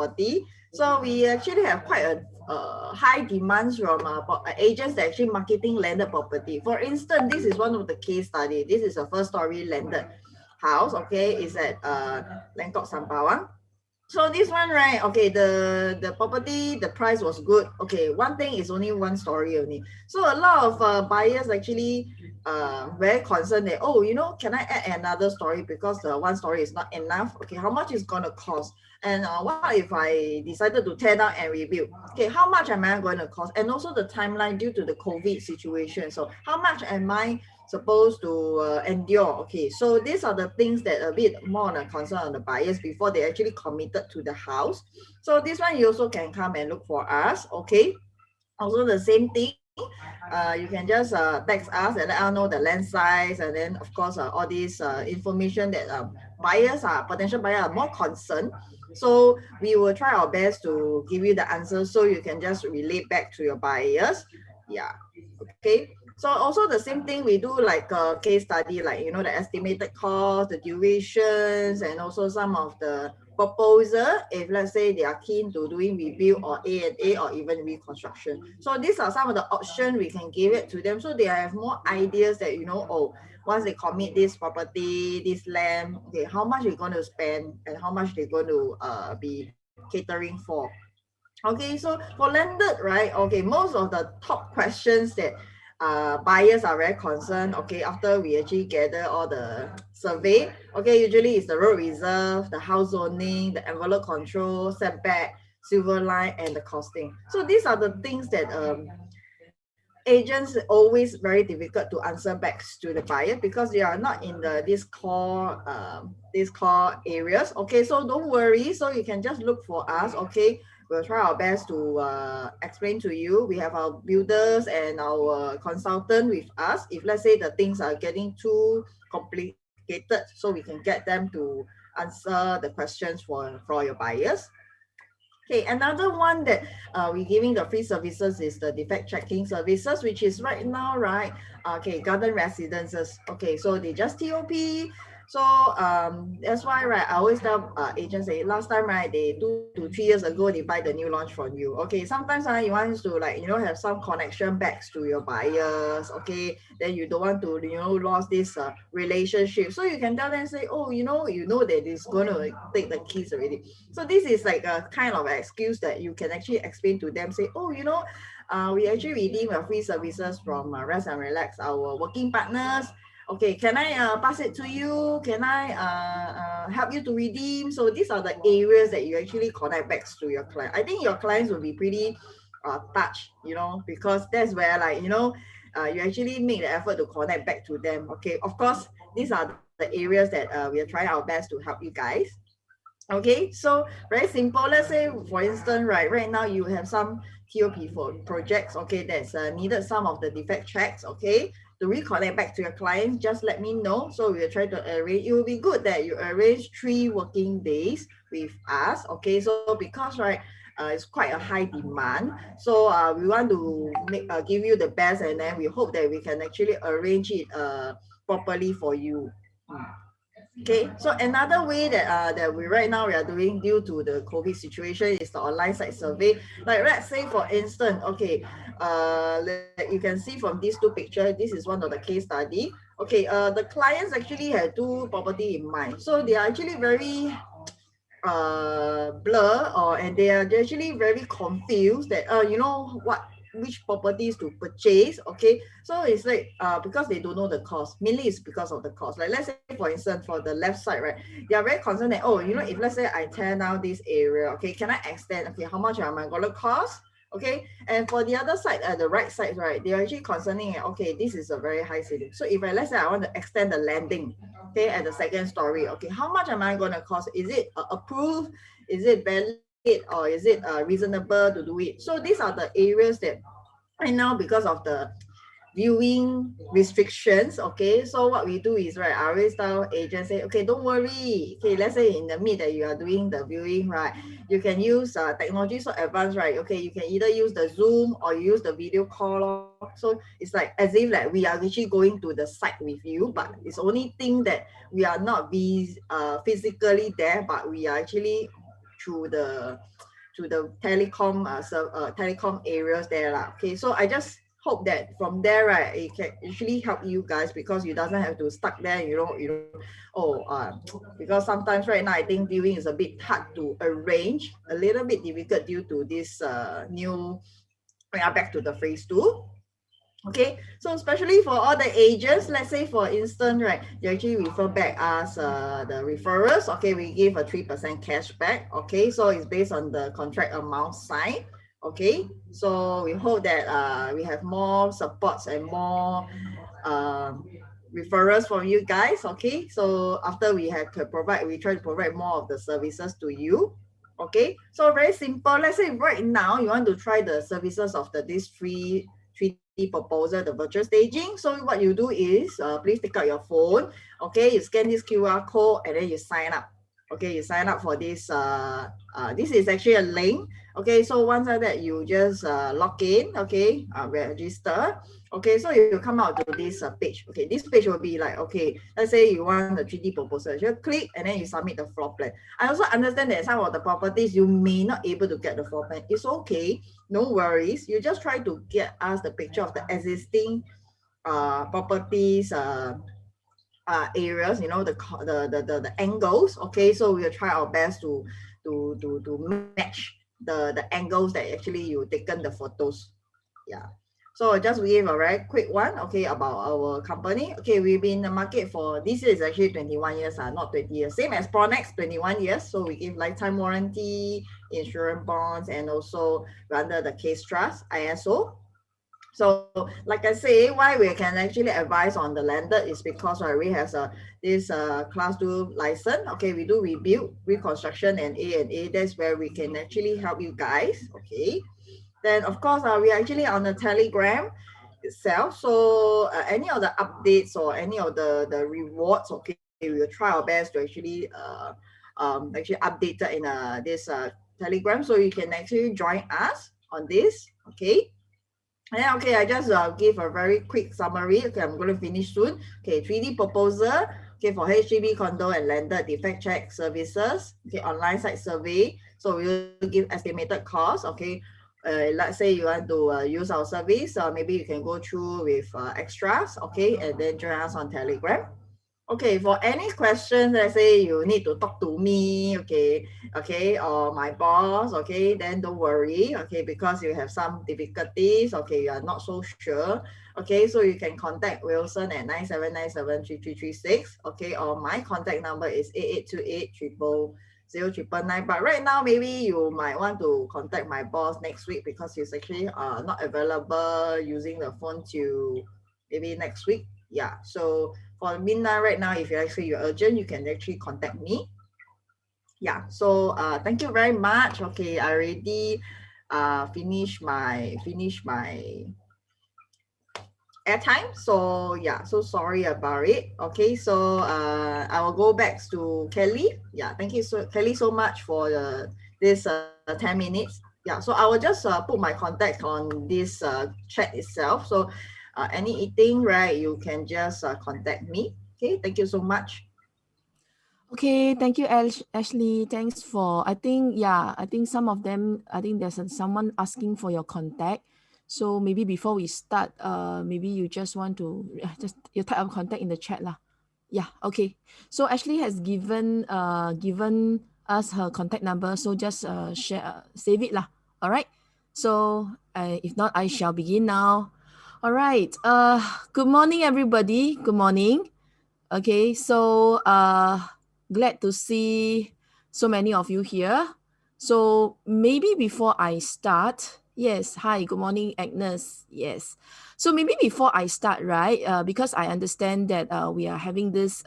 property. So we actually have quite a high demands from agents that actually marketing landed property. For instance, this is one of the case study. This is a first story landed house. Okay, it's at Lengkok Sampawang. So this one, right? Okay, the property, the price was good. Okay, one thing is only one story only. So a lot of buyers actually very concerned that, oh, can I add another story because the one story is not enough? Okay, how much is gonna cost? And what if I decided to tear down and rebuild? Okay, how much am I going to cost? And also the timeline due to the COVID situation. So how much am I supposed to endure? Okay, so these are the things that a bit more on a concern on the buyers before they actually committed to the house. So this one you also can come and look for us. Okay, also the same thing. You can just text us and let us know the land size, and then of course all these information that potential buyers are more concerned. So we will try our best to give you the answer so you can just relate back to your buyers. Yeah. Okay. So also the same thing, we do like a case study, like the estimated cost, the durations, and also some of the proposal if let's say they are keen to doing rebuild or A&A or even reconstruction. So these are some of the options we can give it to them so they have more ideas that oh, once they commit this property, this land, okay, how much they're going to spend and how much they're going to be catering for. Okay, so for landed, right? Okay, most of the top questions that buyers are very concerned. Okay, after we actually gather all the survey, okay, usually it's the road reserve, the house zoning, the envelope control, setback, silver line, and the costing. So these are the things that agents always very difficult to answer back to the buyer because they are not in these core areas. Okay, so don't worry. So you can just look for us. Okay, we'll try our best to explain to you. We have our builders and our consultant with us. If let's say the things are getting too complicated, so we can get them to answer the questions for your buyers. Okay, another one that we're giving the free services is the defect checking services, which is right now, right? Okay, garden residences. Okay, so they just TOP. So that's why, right, I always tell agents, say last time, right, they 2 to 3 years ago, they buy the new launch from you. Okay, sometimes you want to like, have some connection backs to your buyers. Okay, then you don't want to, lose this relationship. So you can tell them, say, oh, that it's going to take the keys already. So this is like a kind of excuse that you can actually explain to them, say, oh, we actually redeem a free services from Rest and Relax, our working partners. Okay, can I pass it to you? Can I help you to redeem? So these are the areas that you actually connect back to your client. I think your clients will be pretty touched, because that's where like, you actually make the effort to connect back to them. Okay, of course, these are the areas that we are trying our best to help you guys. Okay, so very simple. Let's say, for instance, right now you have some TOP for projects, okay, that's needed some of the defect checks, okay, to reconnect back to your clients, just let me know. So we'll try to arrange. It will be good that you arrange 3 working days with us, okay. So because, right, it's quite a high demand, so we want to give you the best, and then we hope that we can actually arrange it properly for you. Okay, so another way that we right now we are doing due to the COVID situation is the online site survey. Like let's say for instance, okay, you can see from these 2 pictures, this is one of the case study. Okay, the clients actually had 2 property in mind, so they are actually very blur, and they're actually very confused that which properties to purchase. Okay, so it's like because they don't know the cost, mainly it's because of the cost. Like let's say for instance, for the left side, right, they are very concerned that, oh, if let's say I tear down this area, okay, can I extend? Okay, how much am I gonna cost? Okay, and for the other side, the right side, right, they're actually concerning, okay, this is a very high ceiling. So if let's say I want to extend the landing, okay, at the second story, okay, how much am I going to cost? Is it approved? Is it valid? Or is it reasonable to do it? So these are the areas that right now, because of the viewing restrictions, okay, so what we do is, right, I always tell agents, say, okay, don't worry. Okay, let's say in the mid that you are doing the viewing, right, you can use technology so advanced, right. Okay, you can either use the Zoom or you use the video call. So it's like as if like we are actually going to the site with you, but it's only thing that we are not physically there, but we are actually through the telecom telecom areas there lah. Okay, so I just hope that from there, right, it can actually help you guys, because you doesn't have to stuck there, because sometimes right now I think viewing is a bit hard to arrange, a little bit difficult due to this new, we are back to the phase 2. Okay, so especially for all the agents, let's say for instance, right, you actually refer back us the referrals. Okay, we give a 3% cashback. Okay, so it's based on the contract amount signed. Okay, so we hope that we have more supports and more referrals from you guys. Okay, so after we try to provide more of the services to you. Okay, so very simple. Let's say right now you want to try the services of this free 3D proposal, the virtual staging. So what you do is, please take out your phone. Okay, you scan this QR code and then you sign up. Okay, you sign up for this. This is actually a link. Okay, so once like that, you just log in. Okay, register. Okay, so you come out to this page. Okay, this page will be like, okay, let's say you want the 3D proposal. You click and then you submit the floor plan. I also understand that some of the properties you may not able to get the floor plan. It's okay, no worries. You just try to get us the picture of the existing properties areas, the angles. Okay, so we'll try our best to match the angles that actually you taken the photos. Yeah, so just give a very quick one, okay, about our company. Okay, we've been in the market for, this is actually 21 years, not 20 years, same as Pronex, 21 years. So we give lifetime warranty, insurance bonds, and also under the case trust ISO. So like I say, why we can actually advise on the lender is because we have this class 2 license. Okay, we do rebuild, reconstruction, and A&A. That's where we can actually help you guys. Okay, then of course we are actually on the Telegram itself. So any of the updates or any of the rewards, okay, we will try our best to actually update it in this Telegram, so you can actually join us on this. Okay. And then, okay, I just give a very quick summary. Okay, I'm going to finish soon. Okay, 3D proposal. Okay, for HDB condo and landed defect check services. Okay, online site survey. So we'll give estimated cost. Okay, let's say you want to use our service. Maybe you can go through with extras. Okay, and then join us on Telegram. Okay, for any questions, let's say you need to talk to me, okay, or my boss, okay, then don't worry, okay, because you have some difficulties, okay, you are not so sure, okay, so you can contact Wilson at 97973336, okay, or my contact number is 8828000999. But right now, maybe you might want to contact my boss next week, because he's actually not available using the phone till maybe next week. Yeah, so for midnight right now, if you actually you're urgent, you can actually contact me. Yeah, so thank you very much. Okay, I already finish my airtime. So yeah, so sorry about it. Okay, so I will go back to Kelly. Yeah, thank you Kelly so much for this 10 minutes. Yeah, so I will just put my contact on this chat itself. So anything, right, you can just contact me. Okay, thank you so much. Okay, thank you, Ashley. Thanks for, I think some of them, I think there's someone asking for your contact. So maybe before we start, maybe you just want to, you type of contact in the chat lah. Yeah, okay. So Ashley has given us her contact number. So just save it lah. All right. So if not, I shall begin now. All right. Good morning, everybody. Good morning. Okay. So glad to see so many of you here. So maybe before I start, yes, hi, good morning, Agnes. Yes. So maybe before I start, right, because I understand that we are having this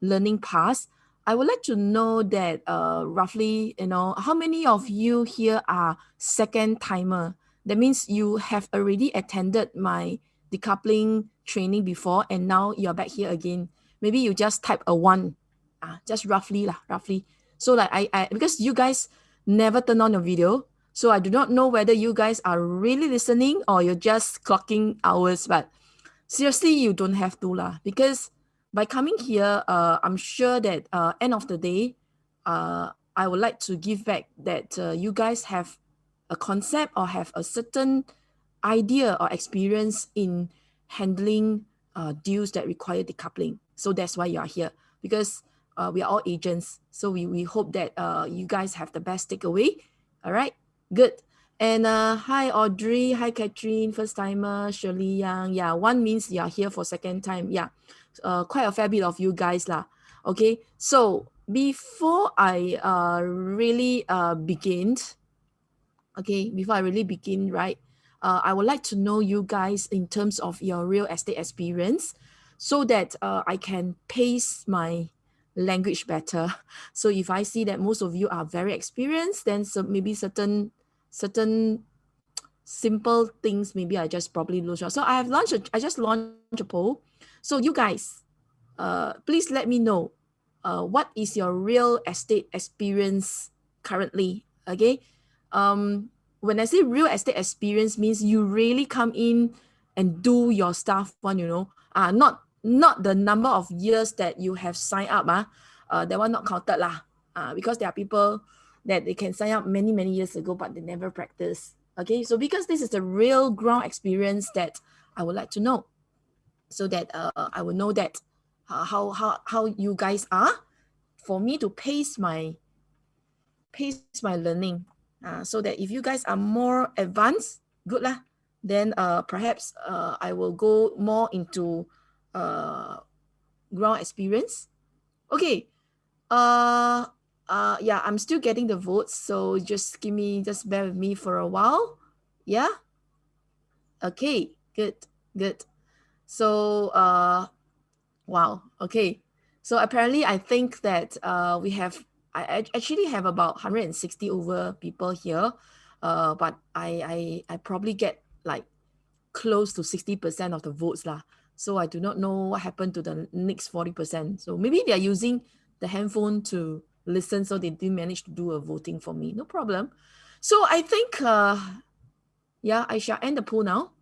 learning pass, I would like to know that roughly, how many of you here are second timer? That means you have already attended my decoupling training before and now you're back here again. Maybe you just type a 1, just roughly. So like I because you guys never turn on your video, so I do not know whether you guys are really listening or you're just clocking hours. But seriously, you don't have to lah, because by coming here, I'm sure that end of the day, I would like to give back that you guys have a concept or have a certain idea or experience in handling deals that require decoupling. So that's why you are here, because we are all agents. So we hope that you guys have the best takeaway. All right, good. And hi Audrey, hi Catherine, first timer, Shirley Yang. Yeah, one means you are here for second time. Yeah, quite a fair bit of you guys lah. Okay, so before I really begin, right, I would like to know you guys in terms of your real estate experience, so that I can pace my language better. So if I see that most of you are very experienced, then maybe certain simple things, maybe I just probably lose track. So I just launched a poll. So you guys, please let me know what is your real estate experience currently. Okay, when I say real estate experience, means you really come in and do your stuff one, not the number of years that you have signed up, that one not counted lah, because there are people that they can sign up many years ago but they never practice. Okay, so because this is the real ground experience that I would like to know, so that I will know that how you guys are, for me to pace my learning, so that if you guys are more advanced, good lah, then perhaps I will go more into ground experience. Okay, yeah, I'm still getting the votes, so just bear with me for a while. Yeah, okay, good. So wow, okay, so apparently I think that I actually have about 160 over people here, but I probably get like close to 60% of the votes lah. So I do not know what happened to the next 40%. So maybe they are using the handphone to listen, so they didn't manage to do a voting for me. No problem. So I think yeah, I shall end the poll now.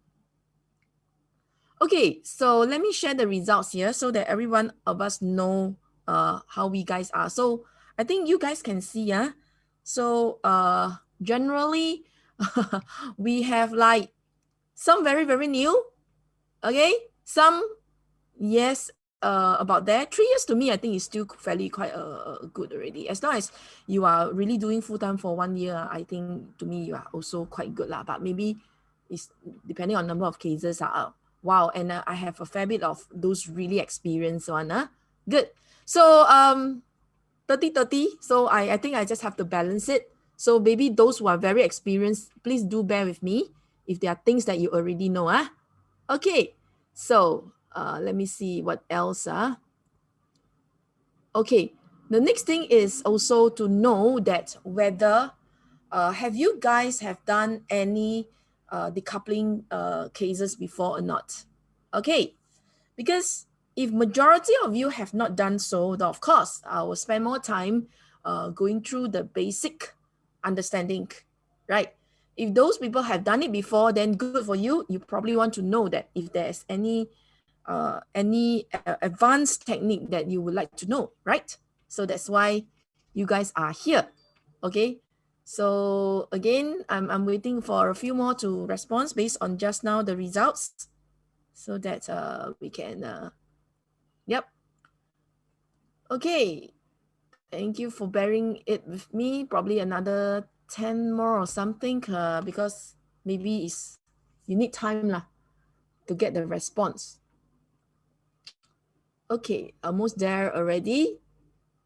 Okay, so let me share the results here so that everyone of us know how we guys are. So I think you guys can see, yeah. So generally we have like some very new, okay, some yes, about that. 3 years to me, I think is still fairly quite good already. As long as you are really doing full time for 1 year, I think to me you are also quite good lah. But maybe it's depending on number of cases. Wow, and I have a fair bit of those really experienced one. Good. So 30-30. So I think I just have to balance it. So maybe those who are very experienced, please do bear with me if there are things that you already know. Okay, so let me see what else. Okay, the next thing is also to know that whether have you guys have done any decoupling cases before or not? Okay, because if majority of you have not done so, then of course I will spend more time going through the basic understanding, right? If those people have done it before, then good for you. You probably want to know that if there's any advanced technique that you would like to know, right? So that's why you guys are here. Okay, so again, I'm waiting for a few more to respond based on just now the results, so that we can yep. Okay, thank you for bearing it with me. Probably another 10 more or something, because maybe you need time lah to get the response. Okay, almost there already.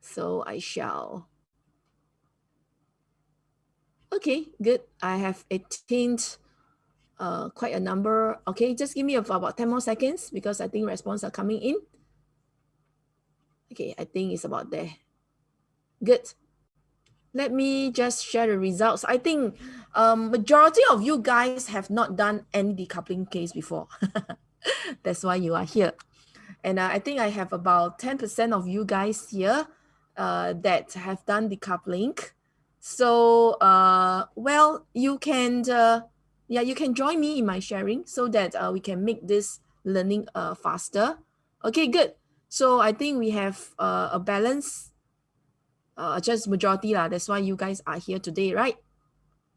So I shall. Okay, good. I have attained quite a number. Okay, just give me about 10 more seconds because I think responses are coming in. Okay, I think it's about there. Good. Let me just share the results. I think majority of you guys have not done any decoupling case before. That's why you are here. And I think I have about 10% of you guys here that have done decoupling. So, well, you can, you can join me in my sharing so that we can make this learning faster. Okay, good. So I think we have a balance. just majority lah. That's why you guys are here today, right?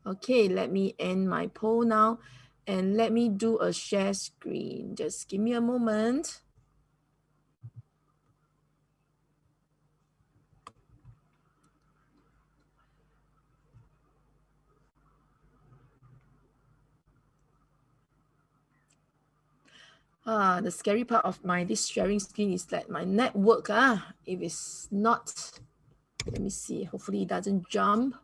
Okay, let me end my poll now and let me do a share screen. Just give me a moment. The scary part of this sharing screen is that my network, if it's not, let me see, hopefully it doesn't jump.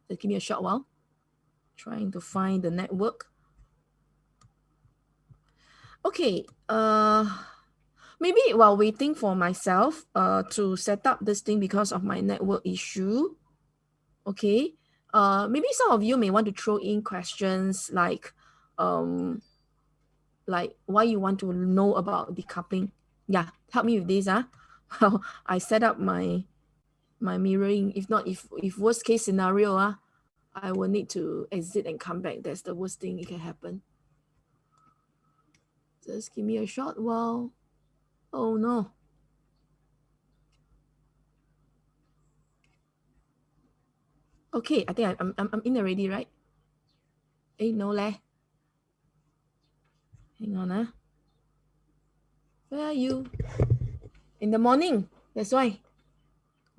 Just give me a short while. Trying to find the network. Okay, maybe while waiting for myself to set up this thing because of my network issue, okay, maybe some of you may want to throw in questions like why you want to know about decoupling. Yeah, help me with this. Well, I set up my mirroring. If not, if worst case scenario, I will need to exit and come back. That's the worst thing it can happen. Just give me a short while. Oh no. Okay, I think I'm in already, right? No leh. Hang on. Where are you? In the morning. That's why.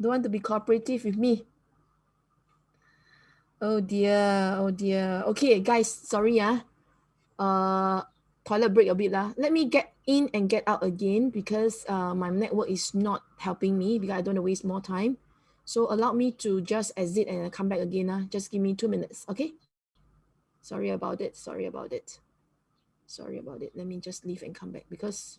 Don't want to be cooperative with me. Oh dear. Oh dear. Okay, guys, sorry. Toilet break a bit lah. Let me get in and get out again because my network is not helping me because I don't want to waste more time. So allow me to just exit and come back again. Just give me 2 minutes, okay? Sorry about it. Sorry about it. Sorry about it. Let me just leave and come back because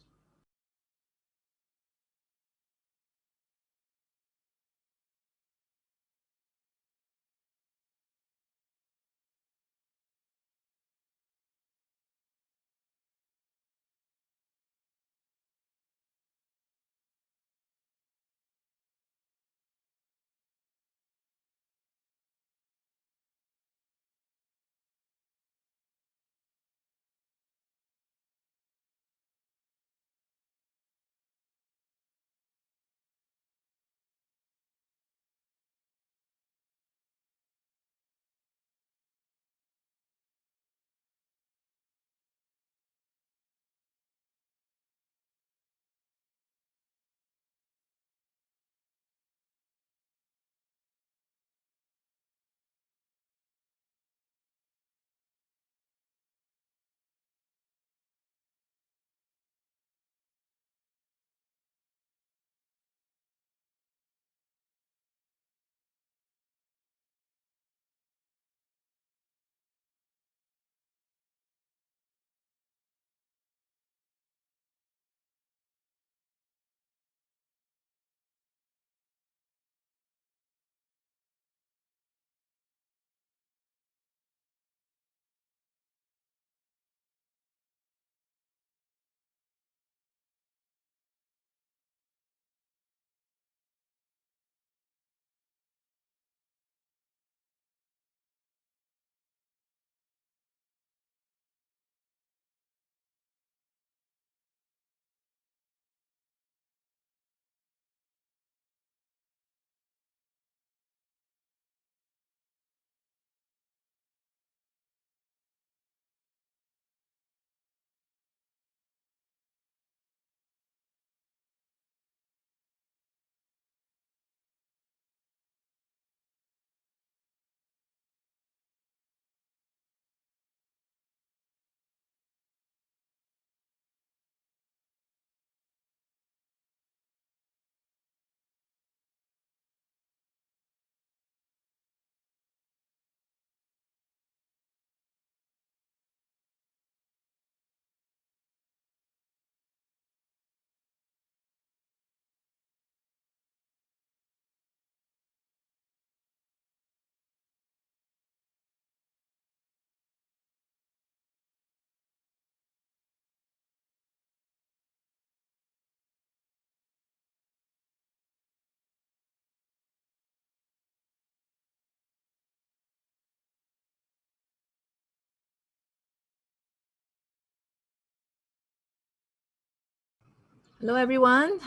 Hello, everyone.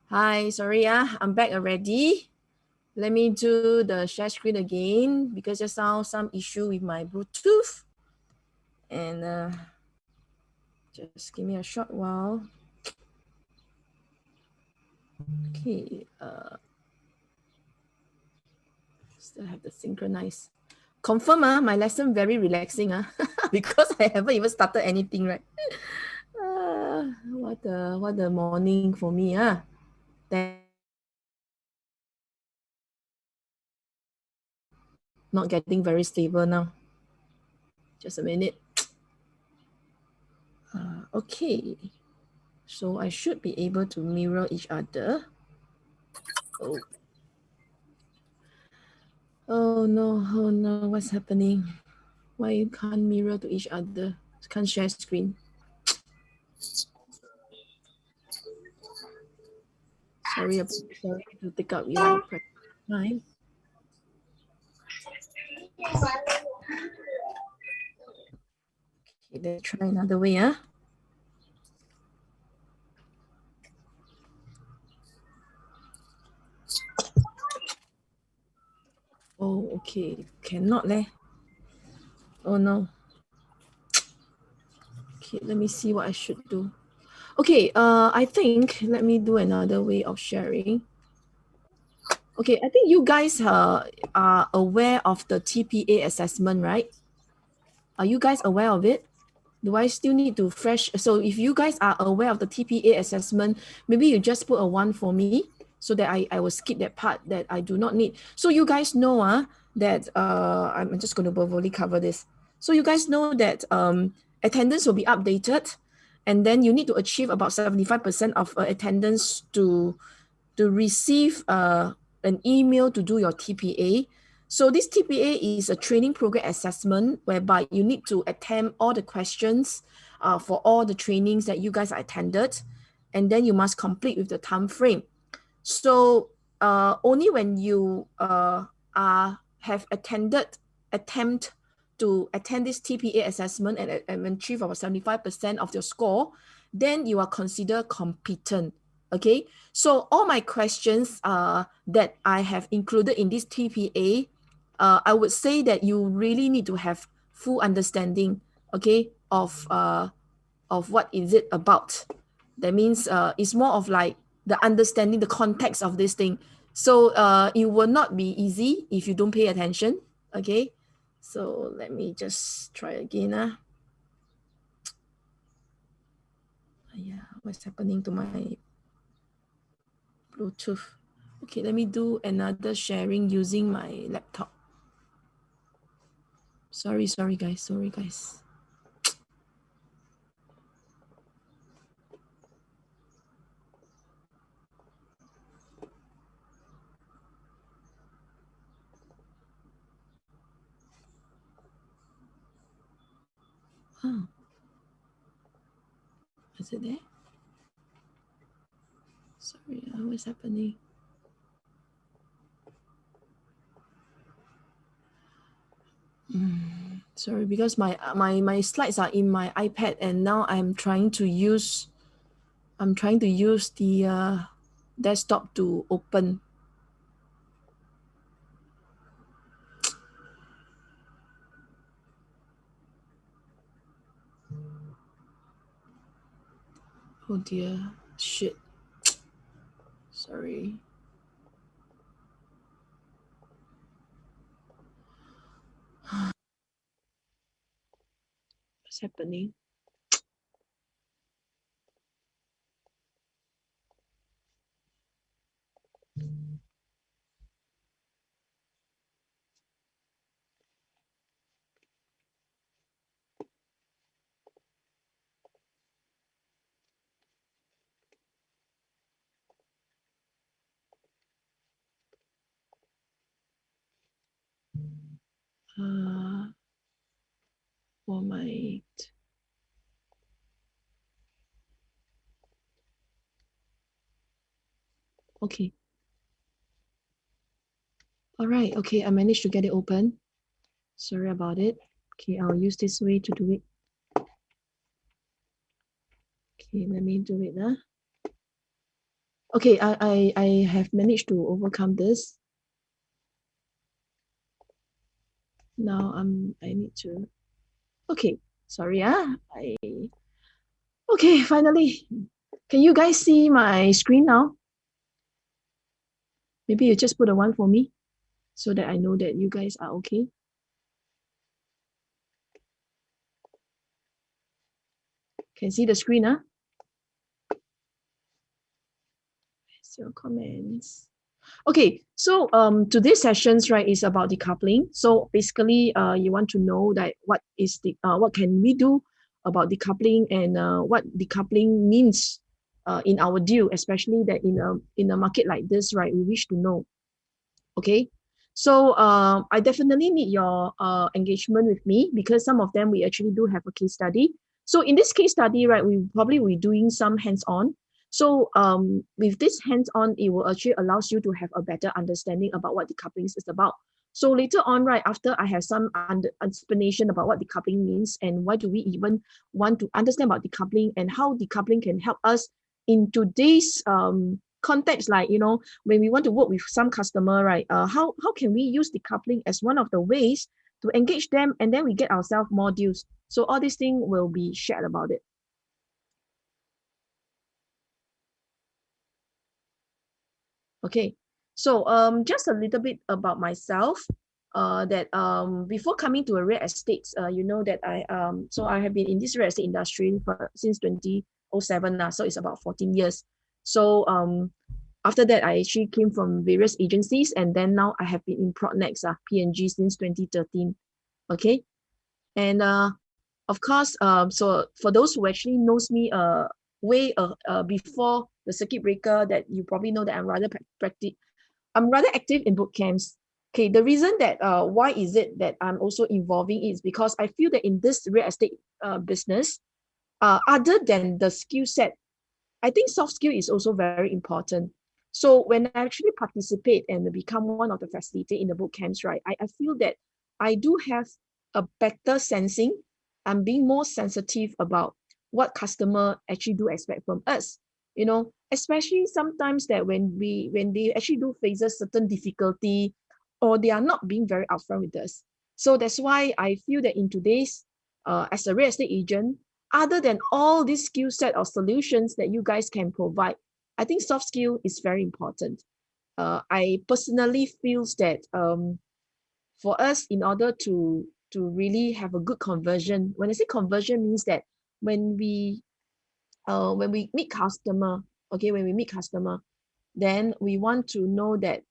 Hi, sorry, I'm back already. Let me do the share screen again because just now some issue with my Bluetooth. And just give me a short while. Okay, still have to synchronize. Confirm, my lesson very relaxing, because I haven't even started anything, right? What the morning for me, Not getting very stable now. Just a minute. Okay, so I should be able to mirror each other. Oh no, what's happening? Why you can't mirror to each other? Can't share screen. Sorry to take up your time. Okay, let's try another way, Oh, okay. Cannot leh. Oh no. Okay, let me see what I should do. Okay, I think let me do another way of sharing. Okay, I think you guys are aware of the TPA assessment, right? Are you guys aware of it? Do I still need to fresh? So if you guys are aware of the TPA assessment, maybe you just put a 1 for me so that I will skip that part that I do not need. So you guys know that I'm just going to verbally cover this. So you guys know that attendance will be updated, and then you need to achieve about 75% of attendance to receive an email to do your TPA. So this TPA is a training program assessment whereby you need to attempt all the questions for all the trainings that you guys attended, and then you must complete with the time frame. So only when you have attempt to attend this TPA assessment and achieve about 75% of your score, then you are considered competent. Okay, so all my questions that I have included in this TPA, I would say that you really need to have full understanding, okay, of what is it about. That means it's more of like the understanding the context of this thing. So it will not be easy if you don't pay attention. Okay, so let me just try again. Yeah, what's happening to my Bluetooth? Okay, let me do another sharing using my laptop. Sorry guys. Oh, is it there? Sorry, what's happening? Sorry, because my slides are in my iPad, and now I'm trying to use the desktop to open. Oh dear, shit. Sorry. What's happening? For my okay. All right. Okay, I managed to get it open. Sorry about it. Okay, I'll use this way to do it. Okay, let me do it. Okay, I have managed to overcome this. Now I need to. Okay, sorry. Okay, finally. Can you guys see my screen now? Maybe you just put a 1 for me so that I know that you guys are okay. Can see the screen, huh? Where's your comments? Okay, so today's sessions, right, is about decoupling. So basically, you want to know that what can we do about decoupling, and what decoupling means in our deal, especially that in a market like this, right, we wish to know. Okay, so I definitely need your engagement with me, because some of them we actually do have a case study. So in this case study, right, we probably will doing some hands-on. So with this hands-on, it will actually allows you to have a better understanding about what decoupling is about. So later on, right, after I have some explanation about what decoupling means and why do we even want to understand about decoupling and how decoupling can help us in today's context, like, when we want to work with some customer, right, how can we use decoupling as one of the ways to engage them, and then we get ourselves more deals. So all these things will be shared about it. Okay, so just a little bit about myself. That before coming to a real estate, you know that I have been in this real estate industry since 2007 now, so it's about 14 years. So after that, I actually came from various agencies, and then now I have been in Prodnex, PNG, since 2013. Okay, and of course, so for those who actually knows me way before the circuit breaker, that you probably know that I'm rather active in boot camps. Okay, the reason that why is it that I'm also involving is because I feel that in this real estate business, other than the skill set, I think soft skill is also very important. So when I actually participate and become one of the facilitators in the boot camps, right, I feel that I do have a better sensing. I'm being more sensitive about what customer actually do expect from us. Especially sometimes that when they actually do faces certain difficulty, or they are not being very upfront with us. So that's why I feel that in today's as a real estate agent, other than all this skill set or solutions that you guys can provide, I think soft skill is very important. I personally feels that for us, in order to really have a good conversion, when I say conversion, means that when we meet customer, okay, when we meet customer, then we want to know that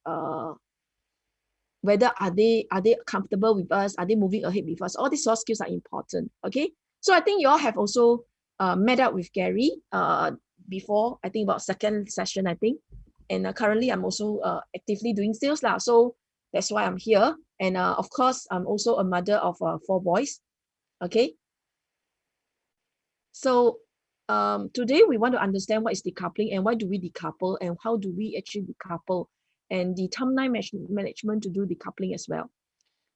whether are they comfortable with us, are they moving ahead with us. All these soft skills are important. Okay, so I think you all have also met up with Gary before, I think about second session, I think. And currently I'm also actively doing sales lah, so that's why I'm here. And of course, I'm also a mother of 4 boys. Okay, so today we want to understand what is decoupling, and why do we decouple, and how do we actually decouple, and the timeline management to do decoupling as well.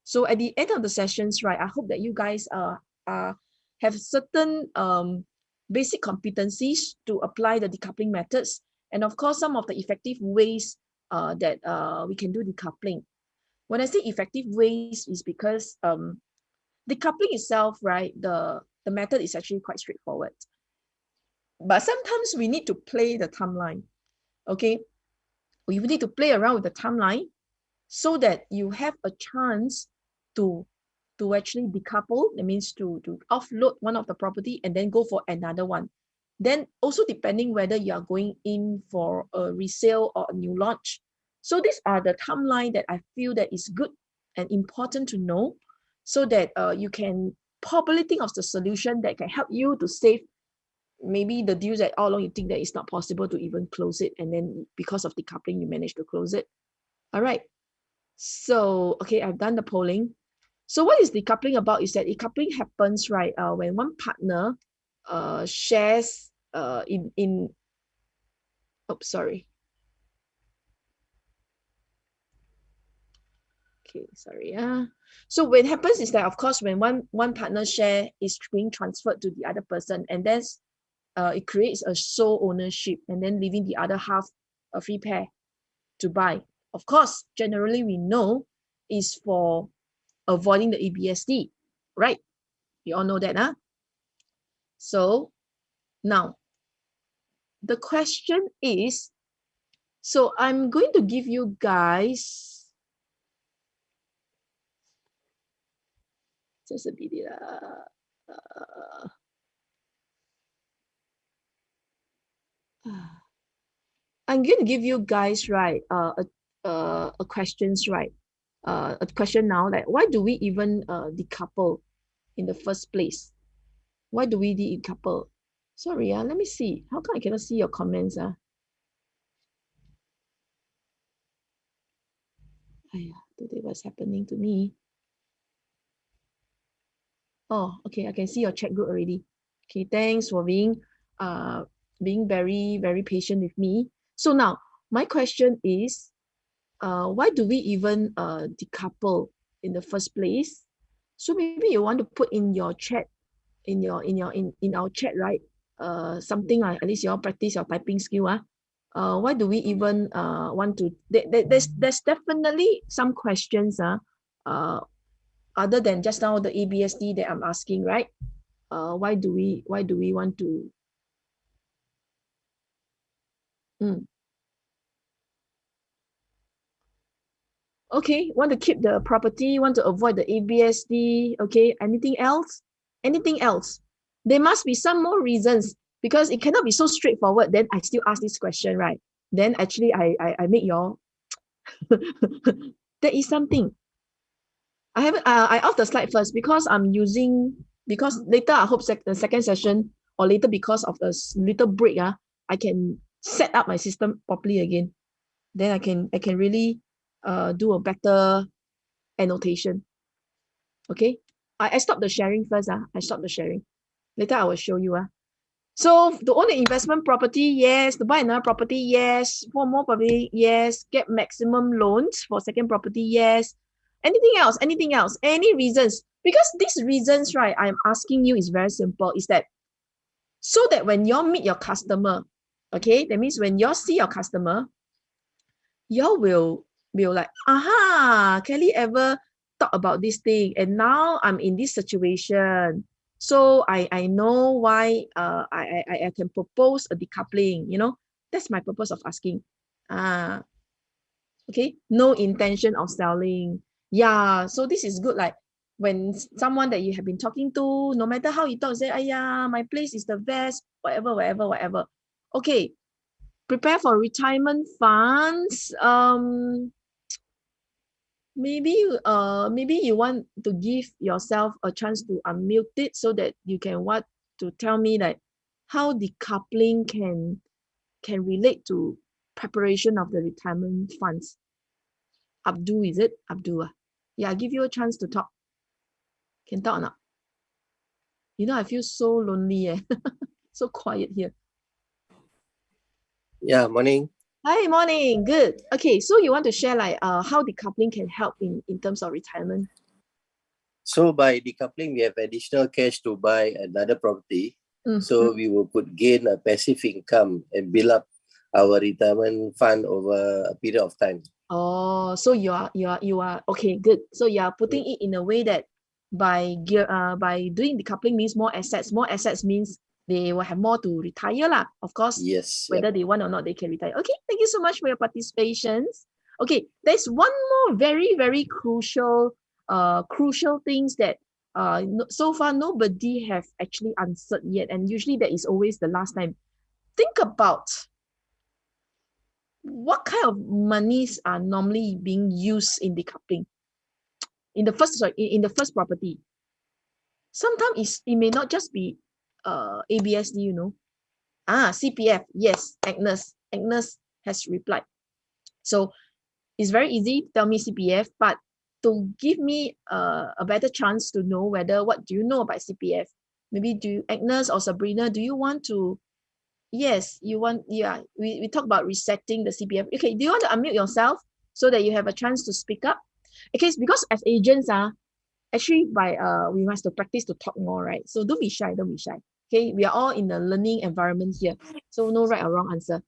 So at the end of the sessions, right, I hope that you guys have certain basic competencies to apply the decoupling methods, and of course some of the effective ways that we can do decoupling. When I say effective ways, is because decoupling itself, right, the method is actually quite straightforward. But sometimes we need to play the timeline. Okay, we need to play around with the timeline so that you have a chance to actually decouple. That means to offload one of the property and then go for another one. Then also depending whether you are going in for a resale or a new launch. So these are the timeline that I feel that is good and important to know, so that you can probably think of the solution that can help you to save maybe the deals that all along you think that it's not possible to even close it, and then because of decoupling you manage to close it. All right. So, okay, I've done the polling. So what is decoupling about is that decoupling happens, right, when one partner shares oops, sorry. Okay, sorry. So what happens is that, of course, when one partner share is being transferred to the other person, and then it creates a sole ownership, and then leaving the other half a free pair to buy. Of course, generally we know is for avoiding the ABSD, right? We all know that, huh? So now the question is, so I'm going to give you guys just a bit. I'm going to give you guys, right, a questions, right? A question now, like, why do we even decouple in the first place? Why do we decouple? Sorry, let me see. How come I cannot see your comments? Today what's happening to me? Oh, okay, I can see your chat group already. Okay, thanks for being very, very patient with me. So now, my question is, why do we even decouple in the first place? So maybe you want to put in your chat, in our chat, right? Something like, at least you all practice your typing skill. Why do we even want to? There's definitely some questions. Other than just now the ABSD that I'm asking, right? Why do we want to? Okay, want to keep the property, want to avoid the ABSD. Okay, anything else? Anything else? There must be some more reasons, because it cannot be so straightforward. Then I still ask this question, right? Then actually I make your there is something. I haven't I off the slide first because I'm using, because later I hope the second session, or later because of a little break, I can set up my system properly again. Then I can really do a better annotation. Okay, I stop the sharing first. I stop the sharing. Later I will show you. So to own an investment property, yes. To buy another property, yes. For more property, yes. Get maximum loans for second property, yes. Anything else? Anything else? Any reasons? Because these reasons, right, I'm asking you is very simple. Is that so that when you meet your customer, okay, that means when you see your customer, you will like, aha, Kelly ever thought about this thing, and now I'm in this situation. So I know why I can propose a decoupling, That's my purpose of asking. Okay, no intention of selling. Yeah, so this is good. Like when someone that you have been talking to, no matter how you talk, say, my place is the best, whatever. Okay, prepare for retirement funds. Maybe you want to give yourself a chance to unmute it so that you can to tell me like how decoupling can relate to preparation of the retirement funds. Abdul, is it? Abdul. Yeah, I give you a chance to talk. Can talk or not? I feel so lonely. So quiet here. Yeah, morning. Hi, morning. Good. Okay, so you want to share like how decoupling can help in terms of retirement? So by decoupling, we have additional cash to buy another property. So we will could gain a passive income and build up our retirement fund over a period of time. Oh, so you are okay, good. So you are putting it in a way that by doing decoupling means more assets. More assets means they will have more to retire lah. Of course, yes, whether they want or not, they can retire. Okay, thank you so much for your participation. Okay, there's one more very, very crucial things that so far nobody have actually answered yet, and usually that is always the last time. Think about what kind of monies are normally being used in decoupling in the first property. Sometimes it may not just be ABSD, CPF. Yes, Agnes has replied. So it's very easy. Tell me CPF, but to give me a better chance to know what do you know about CPF? Maybe Agnes or Sabrina, do you want to? Yes, you want. Yeah, we talk about resetting the CPF. Okay, do you want to unmute yourself so that you have a chance to speak up? Okay, because as agents, actually we must to practice to talk more, right? So don't be shy. Okay, we are all in a learning environment here, so no right or wrong answer.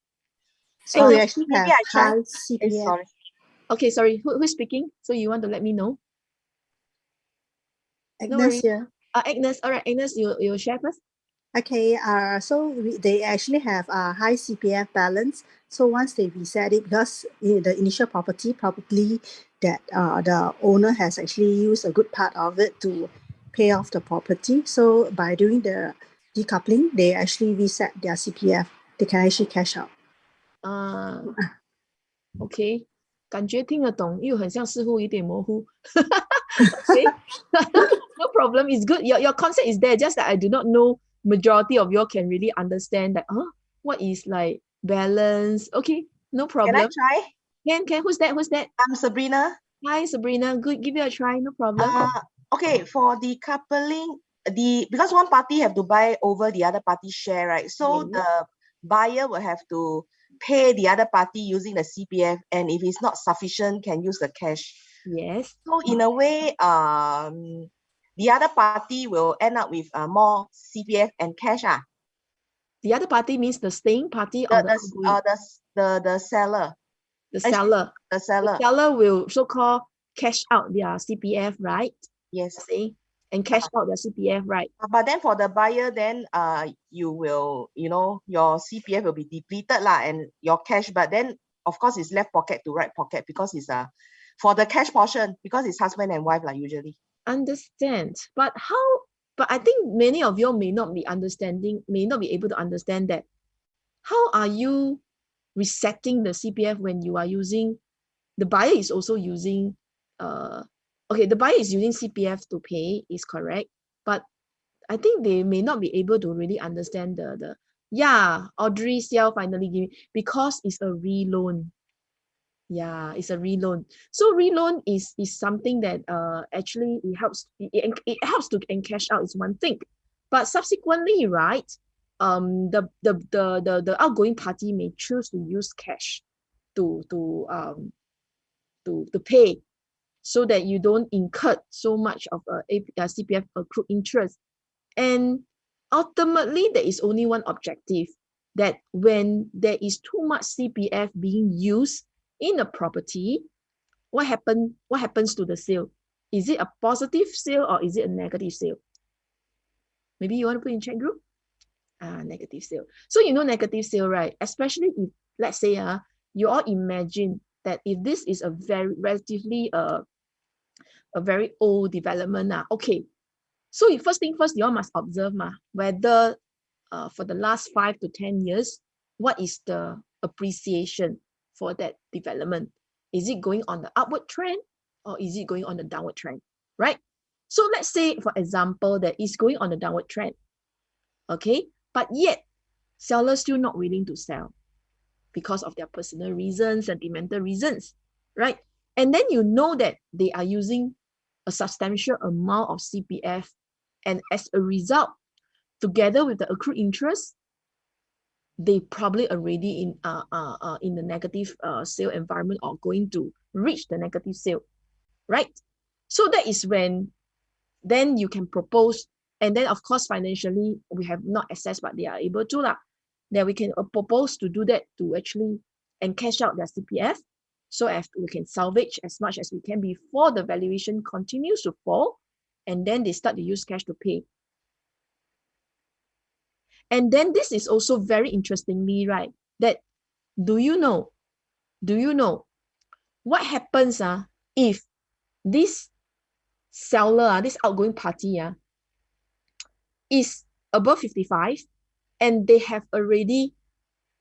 So we actually maybe have I try. high CPF. Sorry. Okay, sorry. Who's speaking? So you want to let me know? No Agnes worries. here. Agnes. All right, Agnes, you share first. Okay, they actually have a high CPF balance. So once they reset it, because the initial property, probably that the owner has actually used a good part of it to pay off the property. So by doing the decoupling, they actually reset their CPF. They can actually cash out. OK， 感觉听得懂，又很像似乎有点模糊。OK， no problem. It's good. Your concept is there. Just that I do not know majority of you can really understand that. What is like balance? Okay, no problem. Can I try? Can. Who's that? I'm Sabrina. Hi, Sabrina. Good. Give it a try. No problem. Okay, for the coupling, because one party have to buy over the other party share, right? So the buyer will have to pay the other party using the CPF, and if it's not sufficient, can use the cash. Yes. So in a way, the other party will end up with more CPF and cash. The other party means the staying party or the seller. The seller. The seller. The seller will so-called cash out their CPF, right? Yes. See? And cash out their CPF, right? But then for the buyer, then you will, your CPF will be depleted and your cash, but then of course it's left pocket to right pocket because it's for the cash portion, because it's husband and wife usually. Understand. But I think many of you may not be able to understand that. How are you resetting the CPF when you are using, the buyer is also using, the buyer is using CPF to pay, is correct. But I think they may not be able to really understand Audrey Xiao finally gave me, because it's a reloan. Yeah, it's a reloan. So reloan is something that actually it helps to cash out is one thing, but subsequently, right? The outgoing party may choose to use cash to pay, so that you don't incur so much of CPF accrued interest. And ultimately, there is only one objective, that when there is too much CPF being used in a property, what happens to the sale? Is it a positive sale or is it a negative sale? Maybe you want to put in chat group? Negative sale. So negative sale, right? Especially if, let's say, you all imagine that if this is a very relatively a very old development. Okay. So first thing first, you all must observe whether for the last 5 to 10 years, what is the appreciation for that development? Is it going on the upward trend or is it going on the downward trend, right? So let's say, for example, that it's going on the downward trend, okay? But yet, sellers still not willing to sell because of their personal reasons, sentimental reasons, right? And then that they are using a substantial amount of CPF, and as a result, together with the accrued interest, they probably already in the negative sale environment or going to reach the negative sale, right? So that is when then you can propose, and then of course financially we have not access, but they are able to that we can propose to do that, to actually and cash out their CPF, so as we can salvage as much as we can before the valuation continues to fall, and then they start to use cash to pay. And then this is also very interestingly, right, that do you know what happens if this seller, this outgoing party is above 55 and they have already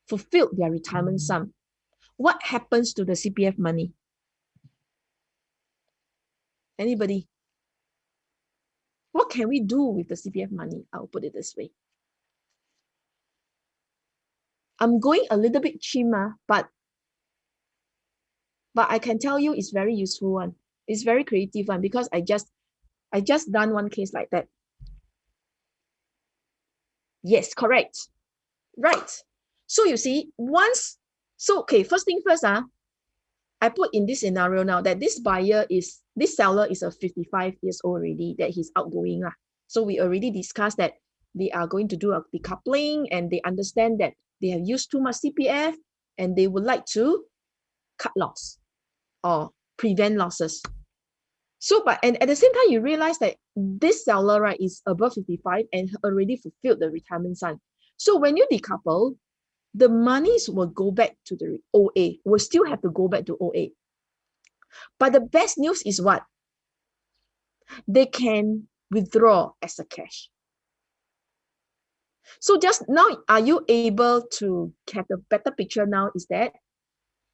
fulfilled their retirement sum? What happens to the CPF money? Anybody? What can we do with the CPF money? I'll put it this way. I'm going a little bit chim, but I can tell you it's very useful one. It's very creative one, because I just done one case like that. Yes, correct. Right. So you see, okay, first thing first, I put in this scenario now that this seller is a 55 years old already, that he's outgoing. So we already discussed that they are going to do a decoupling, and they understand that they have used too much CPF, and they would like to cut loss or prevent losses. So, and at the same time, you realize that this seller, right, is above 55 and already fulfilled the retirement sum. So when you decouple, the monies will go back to the OA, will still have to go back to OA. But the best news is what? They can withdraw as a cash. So just now, are you able to get a better picture now? Is that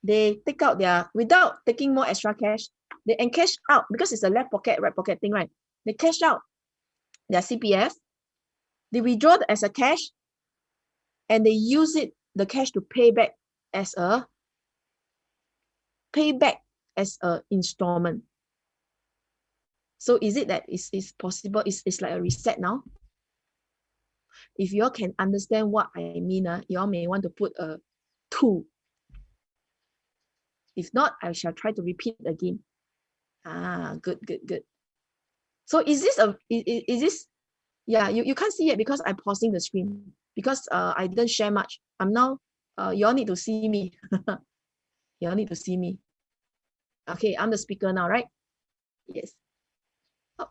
they take out their, without taking more extra cash, they encash out, because it's a left pocket, right pocket thing, right? They cash out their CPF, they withdraw as a cash, and they use it, the cash, to pay back as a installment. So is it that it's possible, it's like a reset now? If you all can understand what I mean, you all may want to put a 2. If not, I shall try to repeat again. Good. So is this, yeah, you can't see it because I'm pausing the screen, because I didn't share much. I'm now, you all need to see me. You all need to see me. Okay, I'm the speaker now, right? Yes. Oh,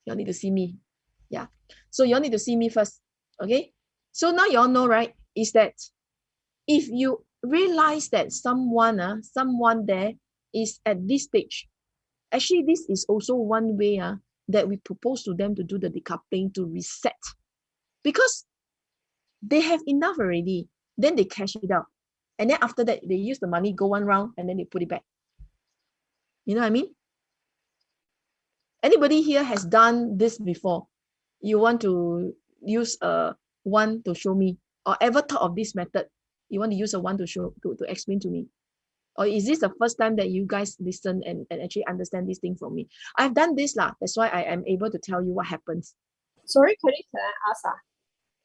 you all need to see me. Yeah. So you all need to see me first. Okay. So now you all know, right? Is that if you realize that someone there is at this stage, actually this is also one way that we propose to them to do the decoupling, to reset, because they have enough already. Then they cash it out, and then after that they use the money, go one round, and then they put it back. You know what I mean? Anybody here has done this before? You want to use a one to show me, or ever thought of this method? You want to use a one to show, to explain to me? Or is this the first time that you guys listen and actually understand this thing from me? I've done this lah. That's why I am able to tell you what happens. Sorry, can I ask?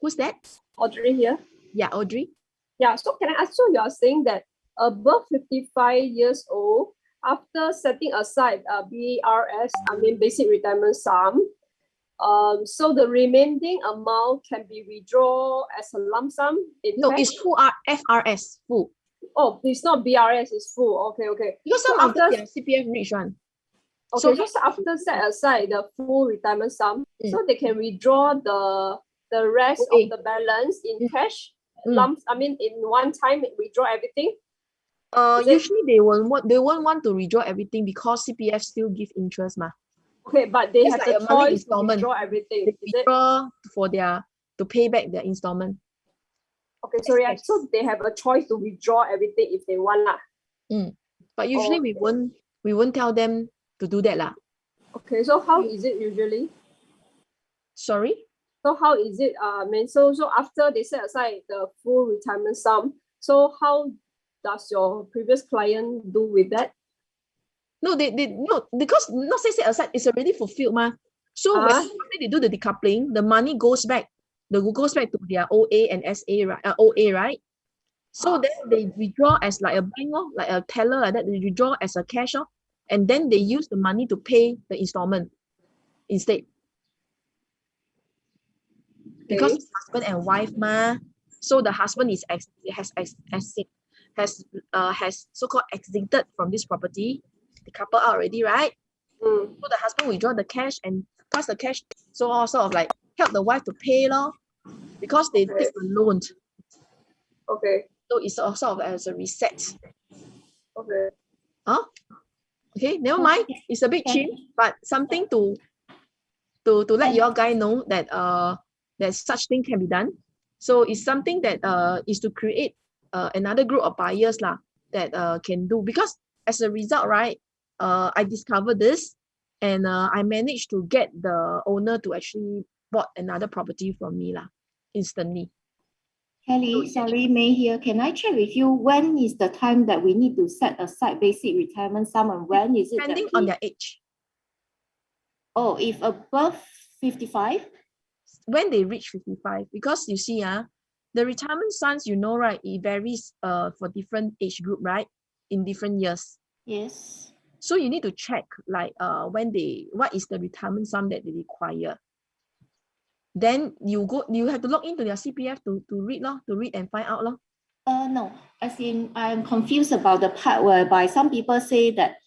Who's that? Audrey here. Yeah, Audrey. Yeah, so can I ask you, you are saying that above 55 years old, after setting aside BRS, basic retirement sum, so the remaining amount can be withdrawn as a lump sum in No, cash? it's full FRS, full. Oh, it's not BRS, it's full. Okay. Because some of them are CPF rich one. Okay, so after set aside the full retirement sum, so they can withdraw the rest of the balance in cash, lumps. In one time withdraw everything. Usually they won't want to withdraw everything because CPF still give interest, ma. Okay, but they It's have like the a monthly choice to installment. withdraw everything. They Is it? withdraw for to pay back their installment. Okay, sorry. So they have a choice to withdraw everything if they want lah. But usually we won't tell them to do that lah. Okay, so how is it usually? Sorry? So how is it? So after they set aside the full retirement sum, so how does your previous client do with that? No, they no, because not say set aside, it's already fulfilled, ma. So when they do the decoupling, the money goes back. Goes back to their OA and SA, right? OA, right? So then they withdraw as like a bank, like a teller like that. They withdraw as a cash, and then they use the money to pay the installment instead. Because it's husband and wife, ma. So the husband has so-called exited from this property. The couple out already, right? So the husband withdraw the cash and pass the cash, so sort of like help the wife to pay because they take a loan. Okay. So it's sort of as a reset. Okay. Okay, never mind. It's a bit cheap, but something to let your guy know that that such thing can be done. So it's something that is to create another group of buyers that can do, because as a result, right, I discovered this, and I managed to get the owner to actually bought another property from me instantly. Kelly, sorry, May here. Can I check with you, when is the time that we need to set aside basic retirement sum, and when is it depending on their age? Oh, if above 55? When they reach 55, because you see, the retirement sums, right, it varies for different age group, right, in different years. Yes. So you need to check like what is the retirement sum that they require. Then you have to log into their CPF to read and find out. No, as in I'm confused about the part whereby some people say that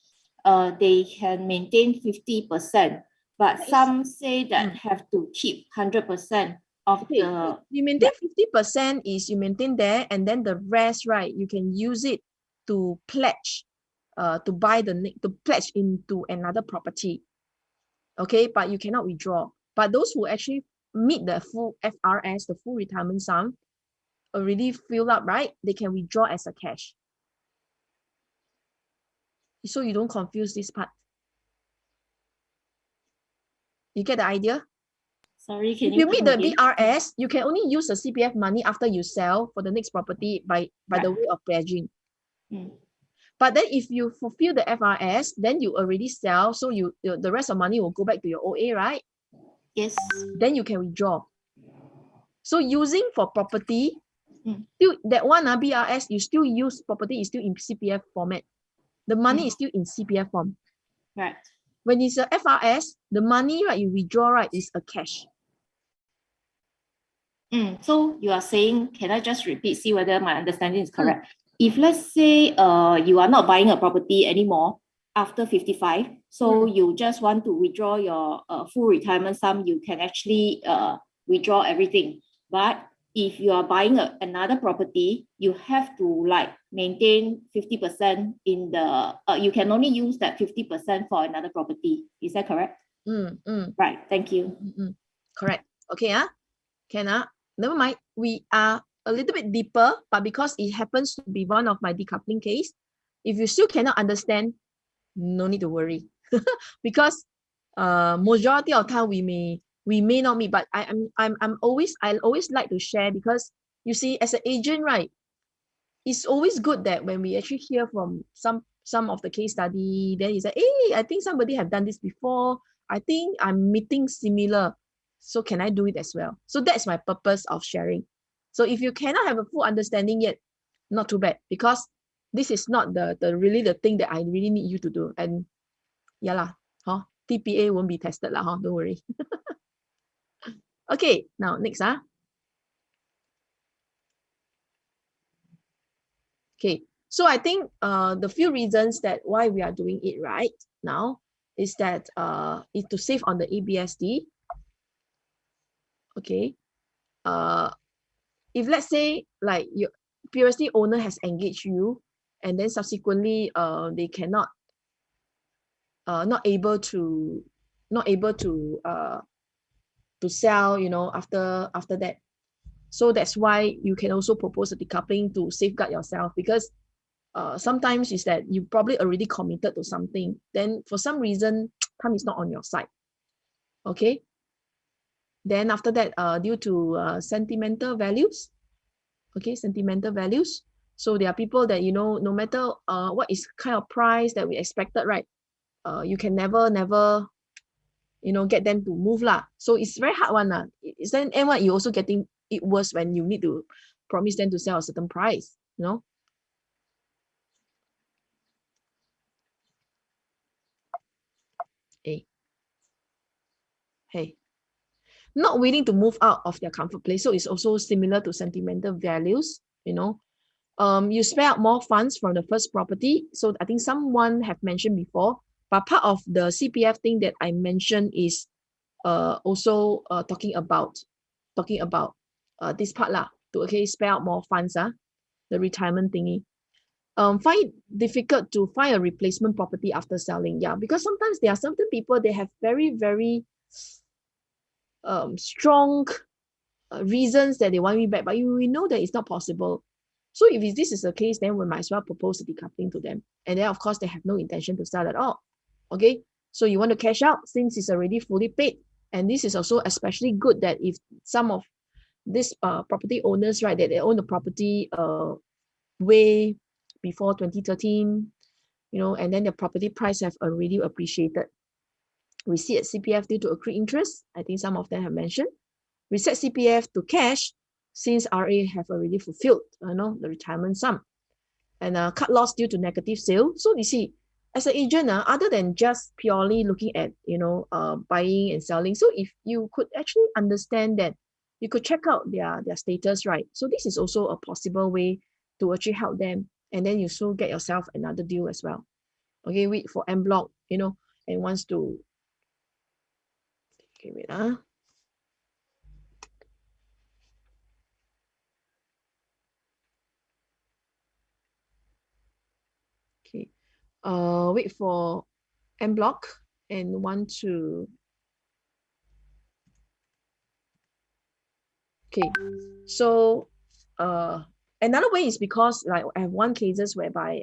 they can maintain 50%, but some say that have to keep 100% of Okay, the. you maintain 50% is you maintain there, and then the rest, right, you can use it to pledge, to buy to pledge into another property. Okay, but you cannot withdraw. But those who actually meet the full FRS, the full retirement sum, already filled up, right? They can withdraw as a cash. So you don't confuse this part. You get the idea? Sorry, can If you you meet come the again? BRS, you can only use the CPF money after you sell for the next property by the way of pledging. But then if you fulfill the FRS, then you already sell, so the rest of money will go back to your OA, right? Yes. Then you can withdraw. So using for property, still that one BRS, you still use property is still in CPF format. The money is still in CPF form. Right. When it's a FRS, the money, right, you withdraw, right, is a cash. So you are saying, can I just repeat, see whether my understanding is correct? If let's say you are not buying a property anymore after 55, so you just want to withdraw your full retirement sum, you can actually withdraw everything. But if you are buying another property, you have to like maintain 50% in the, you can only use that 50% for another property. Is that correct? Right, thank you. Correct. Okay, can never mind. We are a little bit deeper, but because it happens to be one of my decoupling case, if you still cannot understand, no need to worry. Because majority of time we may not meet, but I always like to share, because you see, as an agent, right, it's always good that when we actually hear from some of the case study, then it's like, hey, I think somebody have done this before. I think I'm meeting similar. So can I do it as well? So that's my purpose of sharing. So if you cannot have a full understanding yet, not too bad, because this is not the really the thing that I really need you to do. And yeah lah, TPA won't be tested lah, don't worry. Okay, now next. Okay, so I think the few reasons that why we are doing it right now is that is to save on the ABSD. Okay, if let's say like your PST owner has engaged you, and then subsequently they cannot not able to sell, after that. So that's why you can also propose a decoupling to safeguard yourself, because sometimes is that you probably already committed to something, then for some reason time is not on your side. Okay, then after that due to sentimental values. Okay, sentimental values. So there are people that, no matter what is kind of price that we expected, right, you can never get them to move lah. So it's very hard one lah. Is then, and what, you also getting it worse when you need to promise them to sell a certain price, Hey, not willing to move out of their comfort place. So it's also similar to sentimental values, you spare out more funds from the first property. So I think someone have mentioned before, but part of the CPF thing that I mentioned is also talking about this part lah, to spare out more funds, the retirement thingy. Find it difficult to find a replacement property after selling. Yeah, because sometimes there are certain people, they have very, very strong reasons that they want me back, but we know that it's not possible. So if this is the case, then we might as well propose a decoupling to them. And then of course they have no intention to sell at all. Okay, so you want to cash out since it's already fully paid. And this is also especially good that if some of these property owners, right, that they own the property way before 2013, and then the property price have already appreciated. Receipt CPF due to accrued interest. I think some of them have mentioned. Reset CPF to cash since RA have already fulfilled, the retirement sum. And cut loss due to negative sale. So you see, as an agent, other than just purely looking at, buying and selling, so if you could actually understand that, you could check out their status, right? So this is also a possible way to actually help them. And then you so get yourself another deal as well. Okay, wait for en bloc, you know, and wants to, okay, wait, okay, wait for en bloc and want to, okay, so another way is because like I have one cases whereby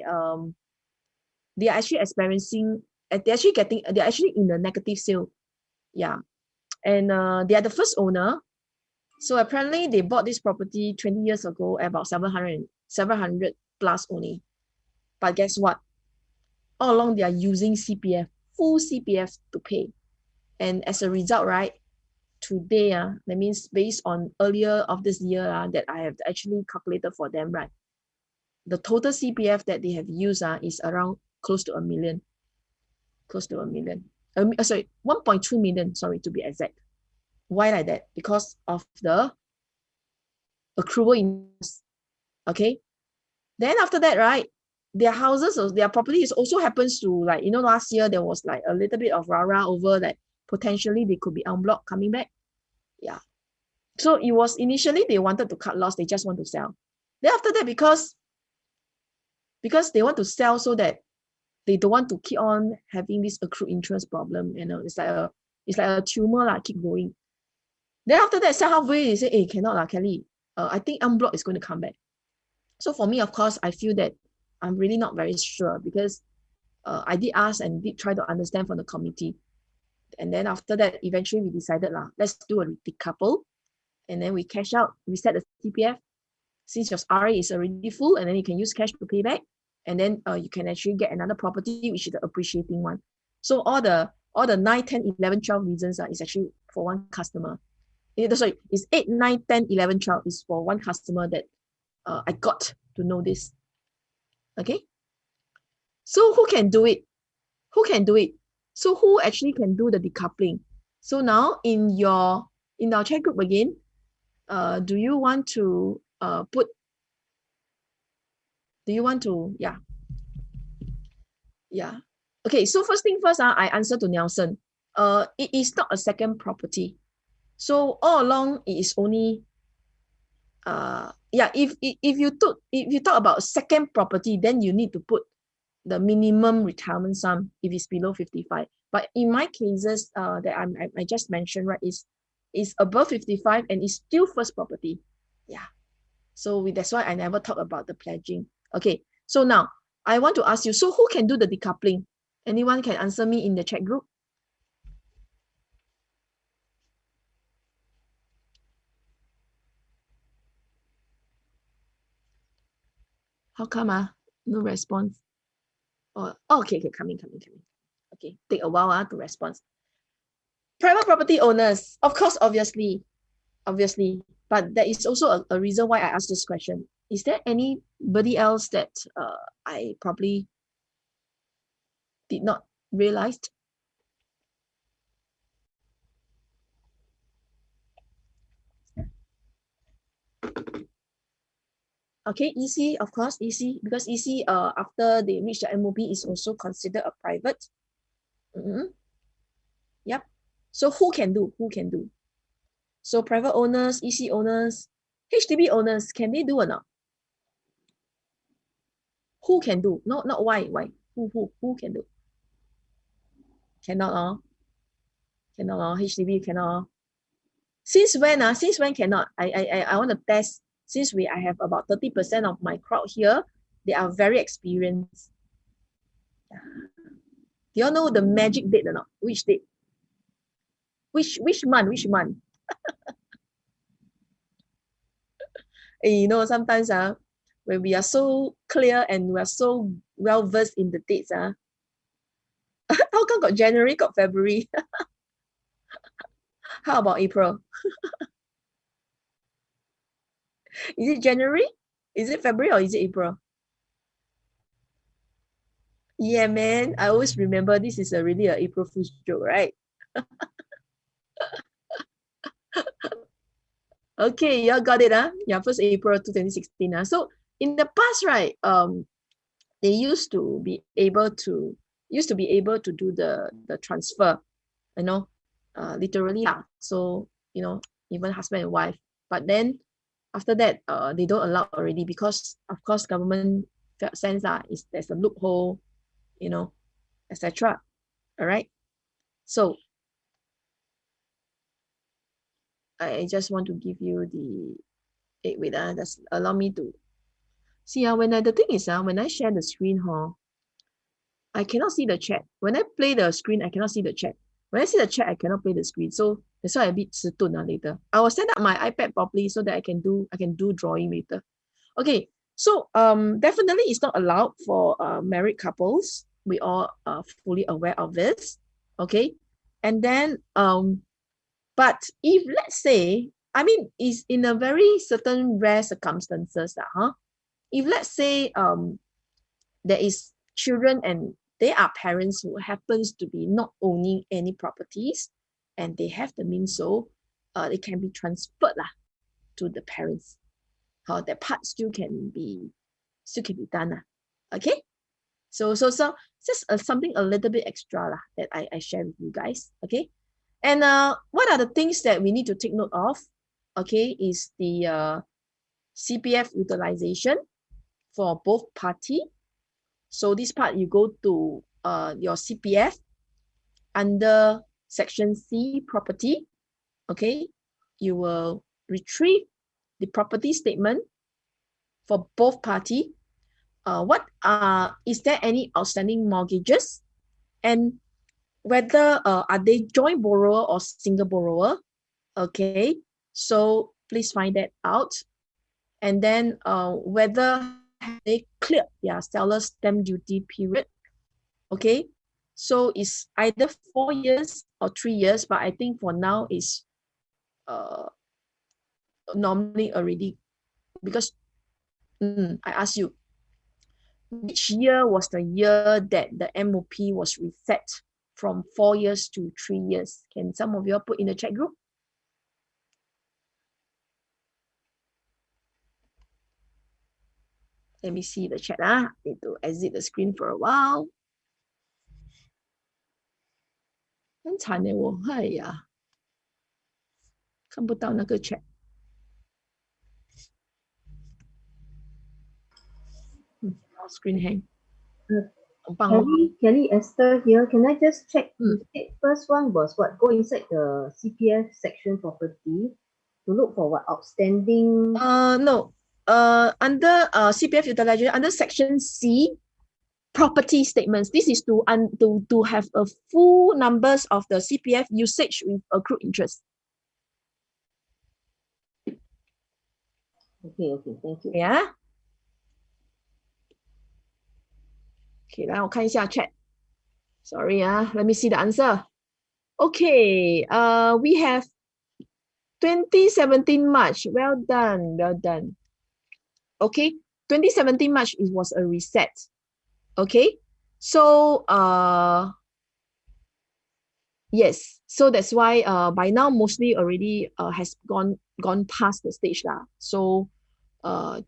they are actually experiencing, they're actually in a negative sale, yeah, and they are the first owner. So apparently they bought this property 20 years ago at about 700 plus only. But guess what? All along they are using CPF, full CPF to pay. And as a result, right, today, that means based on earlier of this year that I have actually calculated for them, right, the total CPF that they have used is around close to 1 million. Close to 1 million. Sorry, 1.2 million, sorry, to be exact. Why like that? Because of the accrual interest. Okay. Then after that, right, their houses or their properties also happens to, like, you know, last year there was like a little bit of rah-rah over that potentially they could be en bloc coming back. Yeah. So it was initially they wanted to cut loss, they just want to sell. Then after that, because they want to sell so that they don't want to keep on having this accrued interest problem, you know, it's like a tumor keep going. Then after that, sell halfway, they say, hey, cannot Kelly. I think en bloc is going to come back. So for me, of course, I feel that I'm really not very sure because I did ask and did try to understand from the committee. And then after that, eventually we decided, let's do a decouple. And then we cash out, we set the CPF. Since your RA is already full, and then you can use cash to pay back. And then you can actually get another property, which is the appreciating one. So all the 9, 10, 11, 12 reasons is actually for one customer. Sorry, it's 8, 9, 10, 11, 12 is for one customer that I got to know this. Okay. So who can do it? Who can do it? So who actually can do the decoupling? So now in our chat group again, do you want to yeah. Okay, so first thing first, I answer to Nelson. It is not a second property. So all along it is only if you talk about second property, then you need to put the minimum retirement sum if it's below 55. But in my cases that I just mentioned, right, is above 55 and is still first property. Yeah. So that's why I never talk about the pledging. Okay. So now I want to ask you, so who can do the decoupling? Anyone can answer me in the chat group? How come no response? Oh, okay, coming. Okay, take a while to respond. Private property owners, of course, obviously, but there is also a reason why I asked this question. Is there anybody else that I probably did not realize? Okay, EC, of course, EC, because EC after they reach the MOB is also considered a private. Yep. So who can do? So private owners, EC owners, HDB owners, can they do or not? Who can do? Not why. Who can do? Cannot HDB cannot. Since when cannot? I want to test. Since I have about 30% of my crowd here, they are very experienced. Do you all know the magic date or not? Which date? Which month? You know, sometimes when we are so clear and we are so well versed in the dates, how come got January, got February? How about April? Is it January? Is it February or is it April? Yeah, man. I always remember this is really an April Fool's joke, right? Okay, y'all got it, Yeah, 1st April 2016. So in the past, right, they used to be able to do the transfer, you know, literally lah. So, you know, even husband and wife. But then after that, they don't allow already because of course government felt sense is there's a loophole, you know, etc. All right. So I just want to give you the wait, just allow me to see when the thing is when I share the screen, I cannot see the chat. When I play the screen, I cannot see the chat. When I see the chat, I cannot play the screen. So that's why I a bit 迟钝 later. I will set up my iPad properly so that I can do drawing later. Okay, so definitely it's not allowed for married couples. We all are fully aware of this. Okay, and then but if let's say, I mean, it's in a very certain rare circumstances if let's say there is children and they are parents who happens to be not owning any properties and they have the means, so it can be transferred to the parents. That part still can be done. Okay, so just something a little bit extra that I share with you guys. Okay, and what are the things that we need to take note of? Okay, is the CPF utilization for both party. So this part, you go to your CPF under section C, property. Okay, you will retrieve the property statement for both party. Is there any outstanding mortgages, and whether are they joint borrower or single borrower? Okay, so please find that out, and then whether they cleared their seller's stamp duty period. Okay, so it's either 4 years or 3 years, but I think for now is normally already, because I ask you, which year was the year that the MOP was reset from 4 years to 3 years? Can some of you all put in the chat group? Let me see the chat. Need to exit the screen for a while. 很惨耶我，哎呀，看不到那个 chat。Screen hang. Kelly Esther here. Can I just check? You said first one was what? Go inside the CPF section property to look for what outstanding. No. Under CPF utilization, under section C, property statements. This is to have a full numbers of the CPF usage with accrued interest. Okay, thank you. Yeah. Okay, 来我看一下 chat. Sorry, let me see the answer. Okay, we have 2017 March. Well done. Okay, 2017 March, it was a reset. Okay, so yes, so that's why by now mostly already has gone past the stage lah. So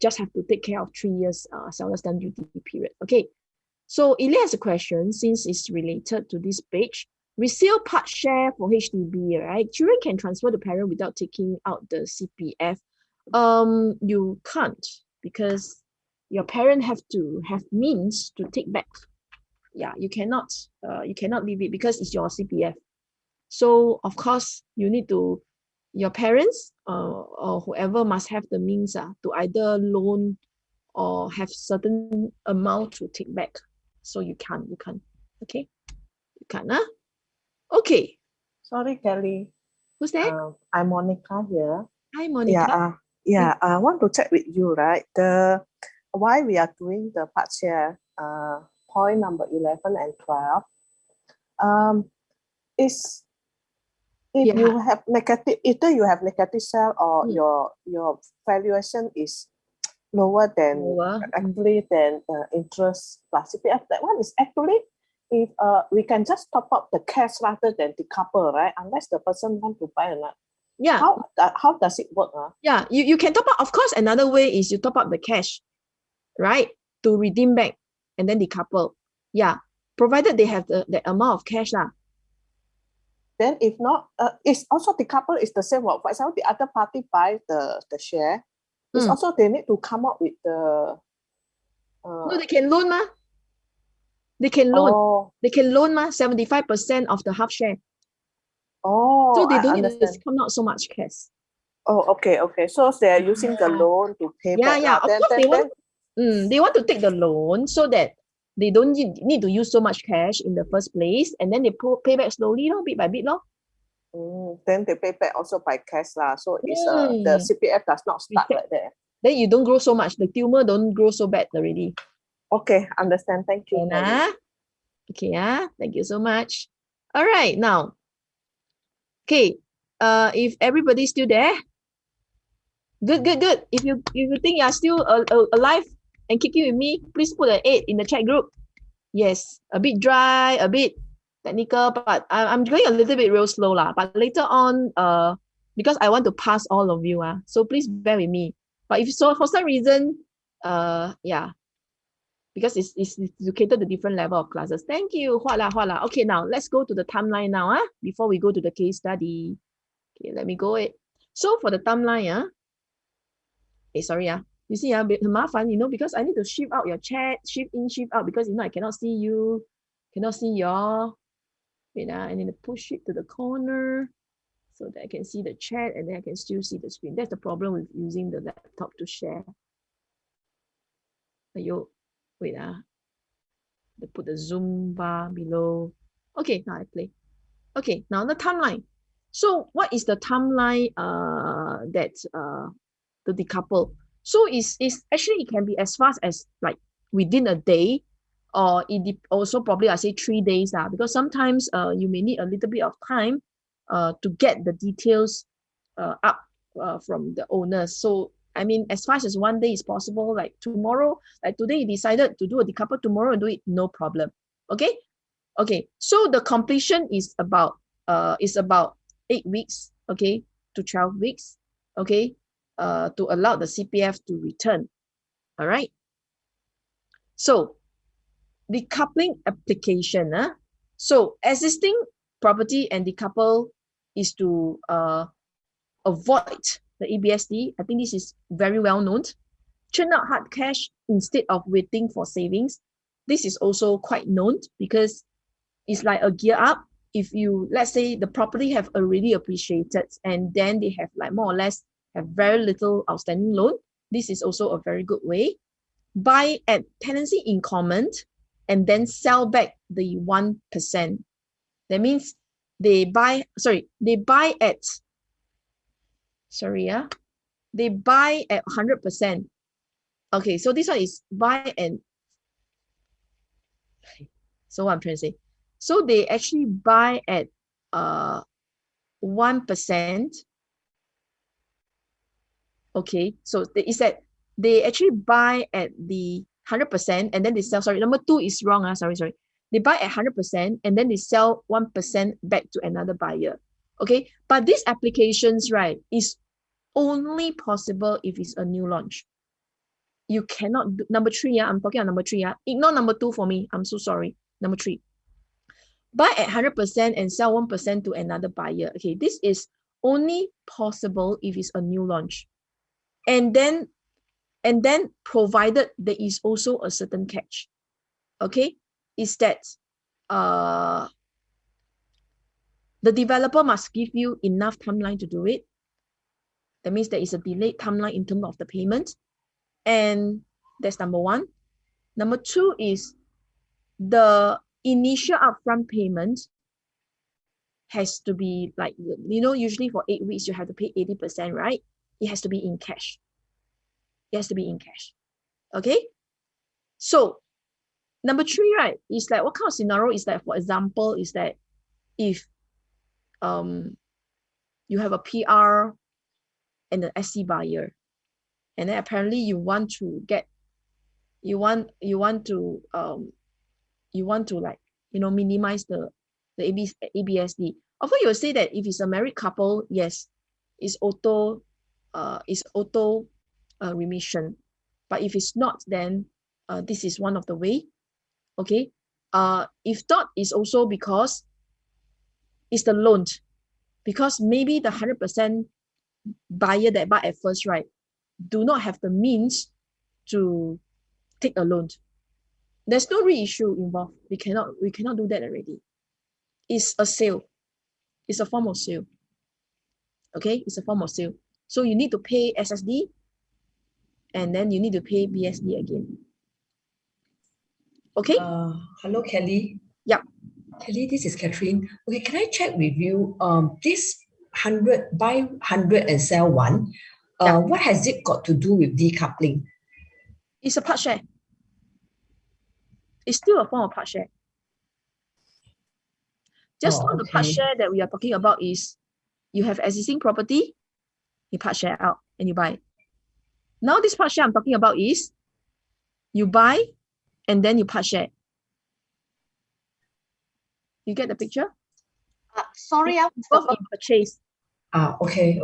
just have to take care of 3 years seller stamp duty period. Okay, so Ilya has a question since it's related to this page. Resale part share for HDB, right? Children can transfer the parent without taking out the CPF. You can't, because your parent have to have means to take back. Yeah, you cannot leave it because it's your CPF. So of course you need to, your parents or whoever must have the means to either loan or have certain amount to take back. So you can't. Okay, you can't. Okay. Sorry, Kelly. Who's that? I'm Monica here. Hi, Monica. I want to check with you, right? Why we are doing the part share, point number 11 and 12. Is if you have negative, either you have negative sale or your valuation is lower than actually than interest plus CPF. That one is actually, if we can just top up the cash rather than decouple, right? Unless the person want to buy or not. Yeah. How does it work? Yeah, you can top up. Of course, another way is you top up the cash. right, to redeem back and then decouple. Yeah, provided they have the amount of cash lah. Then if not, it's also decouple is the same. For example, the other party buy the share. It's also they need to come up with the. No, they can loan ma. They can loan. Oh. They can loan ma 75% of the half share. Oh, So they I don't need understand. to come out so much cash. Oh, okay. So they're using the loan to pay back. Yeah. Of course, they want to take the loan so that they don't need to use so much cash in the first place, and then they pay back slowly, bit by bit. Then they pay back also by cash lah. So it's the CPF does not start like that. Then you don't grow so much. The tumor don't grow so bad already. Okay, understand. Thank you. Okay, thank you so much. All right, now. Okay, if everybody's still there, good. If you think you're still alive and kicking with me, please put an 8 in the chat group. Yes, a bit dry, a bit technical, but I'm going a little bit real slow lah. But later on, because I want to pass all of you, so please bear with me. But if so, for some reason, because it's to cater the different level of classes. Thank you. Huala. Okay, now let's go to the timeline now, before we go to the case study. Okay, let me go it. So for the timeline, sorry, you see, 很麻烦, because I need to shift out your chat, shift in, shift out, because I cannot see you, cannot see your. Wait, I need to push it to the corner so that I can see the chat and then I can still see the screen. That's the problem with using the laptop to share. Wait, they put the Zoom bar below. Okay, now I play. Okay, now the timeline. So what is the timeline that the decouple? So it's actually, it can be as fast as like within a day, or it also probably I say 3 days, because sometimes you may need a little bit of time to get the details up from the owners. So I mean, as fast as 1 day is possible, like tomorrow, like today you decided to do a decouple, tomorrow do it, no problem. Okay. So the completion is about 8 weeks, okay, to 12 weeks, okay, to allow the CPF to return. All right. So decoupling application. So existing property and decouple is to avoid the EBSD. I think this is very well known. Churn out hard cash instead of waiting for savings. This is also quite known because it's like a gear up. If you, let's say the property have already appreciated and then they have like more or less have very little outstanding loan, this is also a very good way. Buy at tenancy in common and then sell back the 1%. That means they buy at 100%. Okay, so this one is buy and, so what I'm trying to say. So they actually buy at 1%. Okay, so is that they actually buy at the 100% and then they sell, number 2 is wrong, sorry. They buy at 100% and then they sell 1% back to another buyer. Okay, but these applications, right, is only possible if it's a new launch. You cannot do, number 3, I'm talking on number 3, ignore number 2 for me, I'm so sorry. Number 3, buy at 100% and sell 1% to another buyer. Okay, this is only possible if it's a new launch. And then provided there is also a certain catch. Okay, is that the developer must give you enough timeline to do it. That means there is a delayed timeline in terms of the payment. And that's number 1. Number 2 is the initial upfront payment has to be like, usually for 8 weeks, you have to pay 80%, right? It has to be in cash. Okay? So, number 3, right, is like, what kind of scenario is that? For example, is that if you have a PR and an SC buyer, and then apparently you want to like, minimize the ABSD. Of course, you'll say that if it's a married couple, yes, it's auto remission. But if it's not, then this is one of the way. Okay. If not, it's also because it's the loan. Because maybe the 100% buyer that buy at first, right, do not have the means to take a loan. There's no reissue involved. We cannot do that already. It's a sale. It's a form of sale. Okay, it's a form of sale. So you need to pay SSD, and then you need to pay PST again. Okay. Hello, Kelly. Yeah. Kelly, this is Catherine. Okay, can I check with you? This 100 buy 100 and sell 1. What has it got to do with decoupling? It's a part share. It's still a form of part share. Just now the part share that we are talking about is you have existing property, you part share out and you buy. Now this part share I'm talking about is you buy and then you part share. You get the picture? Sorry, both in purchase. Okay.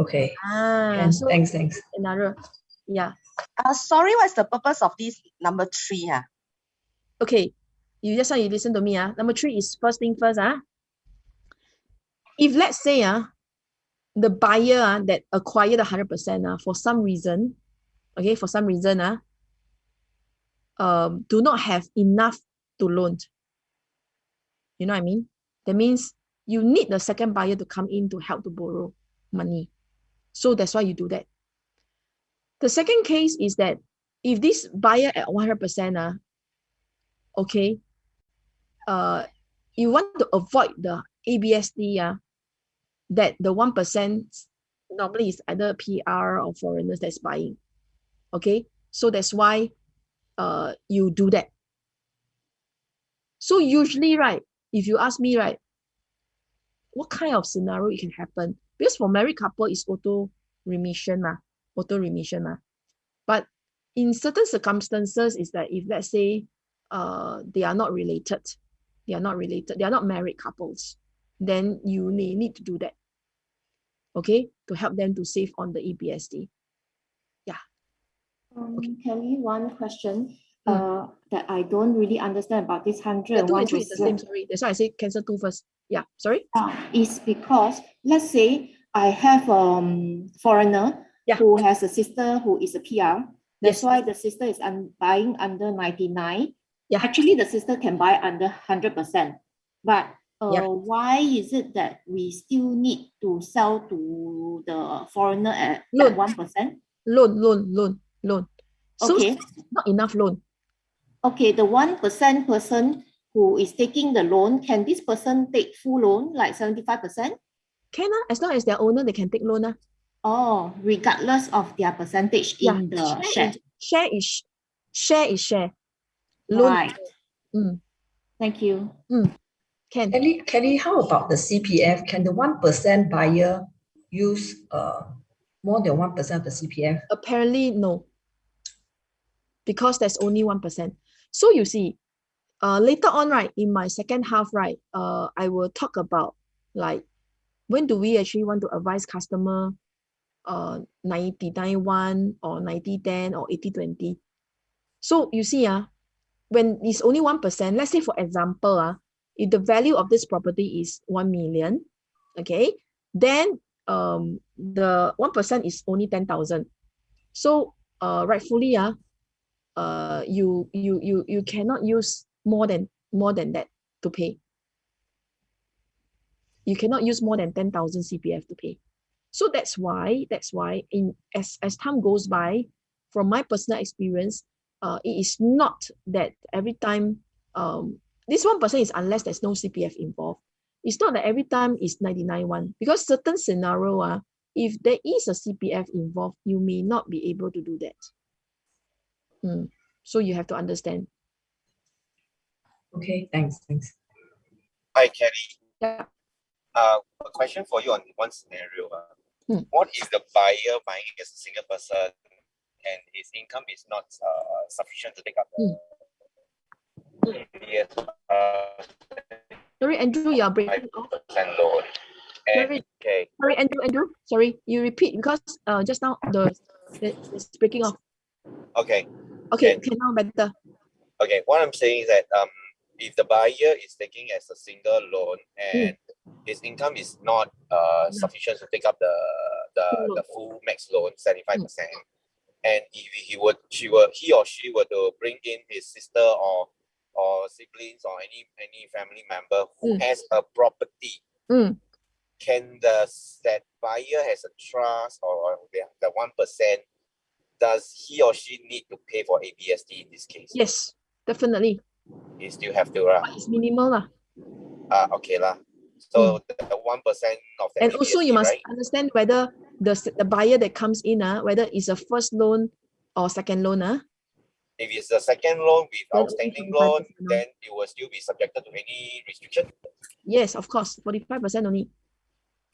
So thanks. Another, yeah. Sorry, what's the purpose of this number 3? Okay, you listen to me. Number 3 is first thing first. If let's say the buyer that acquired 100% for some reason, okay, do not have enough to loan. You know what I mean? That means you need the second buyer to come in to help to borrow money. So that's why you do that. The second case is that if this buyer at 100%, okay, you want to avoid the ABSD, that the 1% normally is either PR or foreigners that's buying. Okay, so that's why you do that. So usually, right, if you ask me, right, what kind of scenario it can happen? Because for married couple, it's auto remission. But in certain circumstances, is that if let's say they are not related, they are not married couples, then you may need to do that. Okay, to help them to save on the EBSD. Yeah. Kelly, one question that I don't really understand about this 100. 2 and 3 is the same. Sorry, that's why I say cancel 2 first. Yeah, sorry. It's because let's say I have foreigner who has a sister who is a PR. That's why the sister is buying under 99. Yeah. Actually, the sister can buy under 100%. But why is it that we still need to sell to the foreigner at 1%? Loan. So okay, not enough loan. Okay, the 1% person who is taking the loan, can this person take full loan, like 75%? Can, as long as they're owner, they can take loan. Oh, regardless of their percentage in the share. Share is share. Loan. Right. Thank you. Can. Kelly, how about the CPF? Can the 1% buyer use more than 1% of the CPF? Apparently, no. Because there's only 1%. So you see, later on, right, in my second half, right, I will talk about like when do we actually want to advise customer 90-91 or 90-10 or 80-20. So you see, when it's only 1%, let's say for example, if the value of this property is 1 million, okay, then the 1% is only 10,000. So rightfully, you cannot use more than that to pay. You cannot use more than 10,000 CPF to pay. So that's why as time goes by, from my personal experience, it is not that every time this 1% is unless there's no CPF involved. It's not that every time is 99-1, because certain scenario, if there is a CPF involved, you may not be able to do that. So you have to understand. Okay, thanks. Hi, Kelly. Yeah. A question for you on one scenario. What is the buyer buying as a single person and his income is not sufficient to take up the Sorry, Andrew, you are breaking off. loan. Sorry, Andrew. Sorry, you repeat because just now it's breaking off. Okay. Okay, okay, now better. Okay, what I'm saying is that if the buyer is taking as a single loan and his income is not sufficient to take up the full max loan, 75%, and if he or she were to bring in his sister or siblings or any family member who has a property, can that buyer has a trust or the 1%, does he or she need to pay for ABSD in this case? Yes, definitely. You still have to, But it's minimal lah. okay lah. So the 1% of the And ABSD, also you must right? understand whether the buyer that comes in, whether it's a first loan or second loan. If it's a second loan with Then outstanding only 45% loan, then it will still be subjected to any restriction. Yes, of course, 45% only.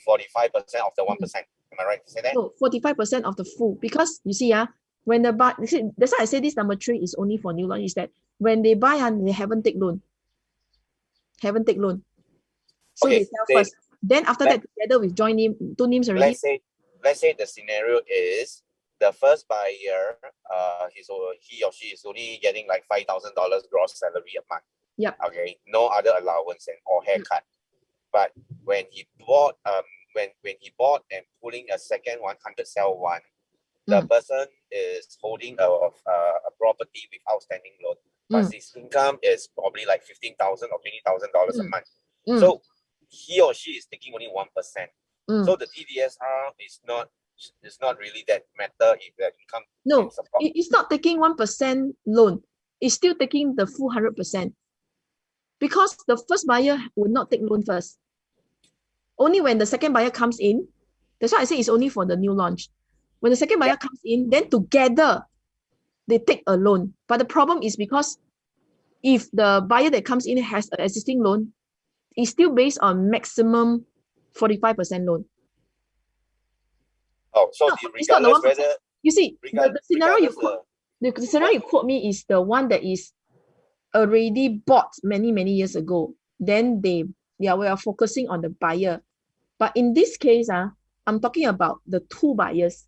45% of the 1%. Am I right to say that? No, 45% of the full. Because you see, when the buy, that's why I say this number 3 is only for new loan, is that when they buy and they haven't take loan. So Okay, they sell first. Then after that, together with joint name, 2 names already. Let's say the scenario is the first buyer, he or she is only getting like $5,000 gross salary a month. Yeah. Okay, no other allowance or haircut. But when he bought when he bought and pulling a second 100 sell one, the person is holding a property with outstanding loan, but his income is probably like $15,000 or $20,000 a month. So he or she is taking only 1%. So the TDSR is not really that matter if the income. No, it's not taking 1% loan. It's still taking the full 100%. Because the first buyer will not take loan first. Only when the second buyer comes in, that's why I say it's only for the new launch. When the second buyer comes in, then together they take a loan. But the problem is because if the buyer that comes in has an existing loan, it's still based on maximum 45% loan. Oh, so it's not the 1%. You see, the scenario the scenario you quote me is the one that is already bought many years ago. Then we are focusing on the buyer. But in this case, I'm talking about the 2 buyers.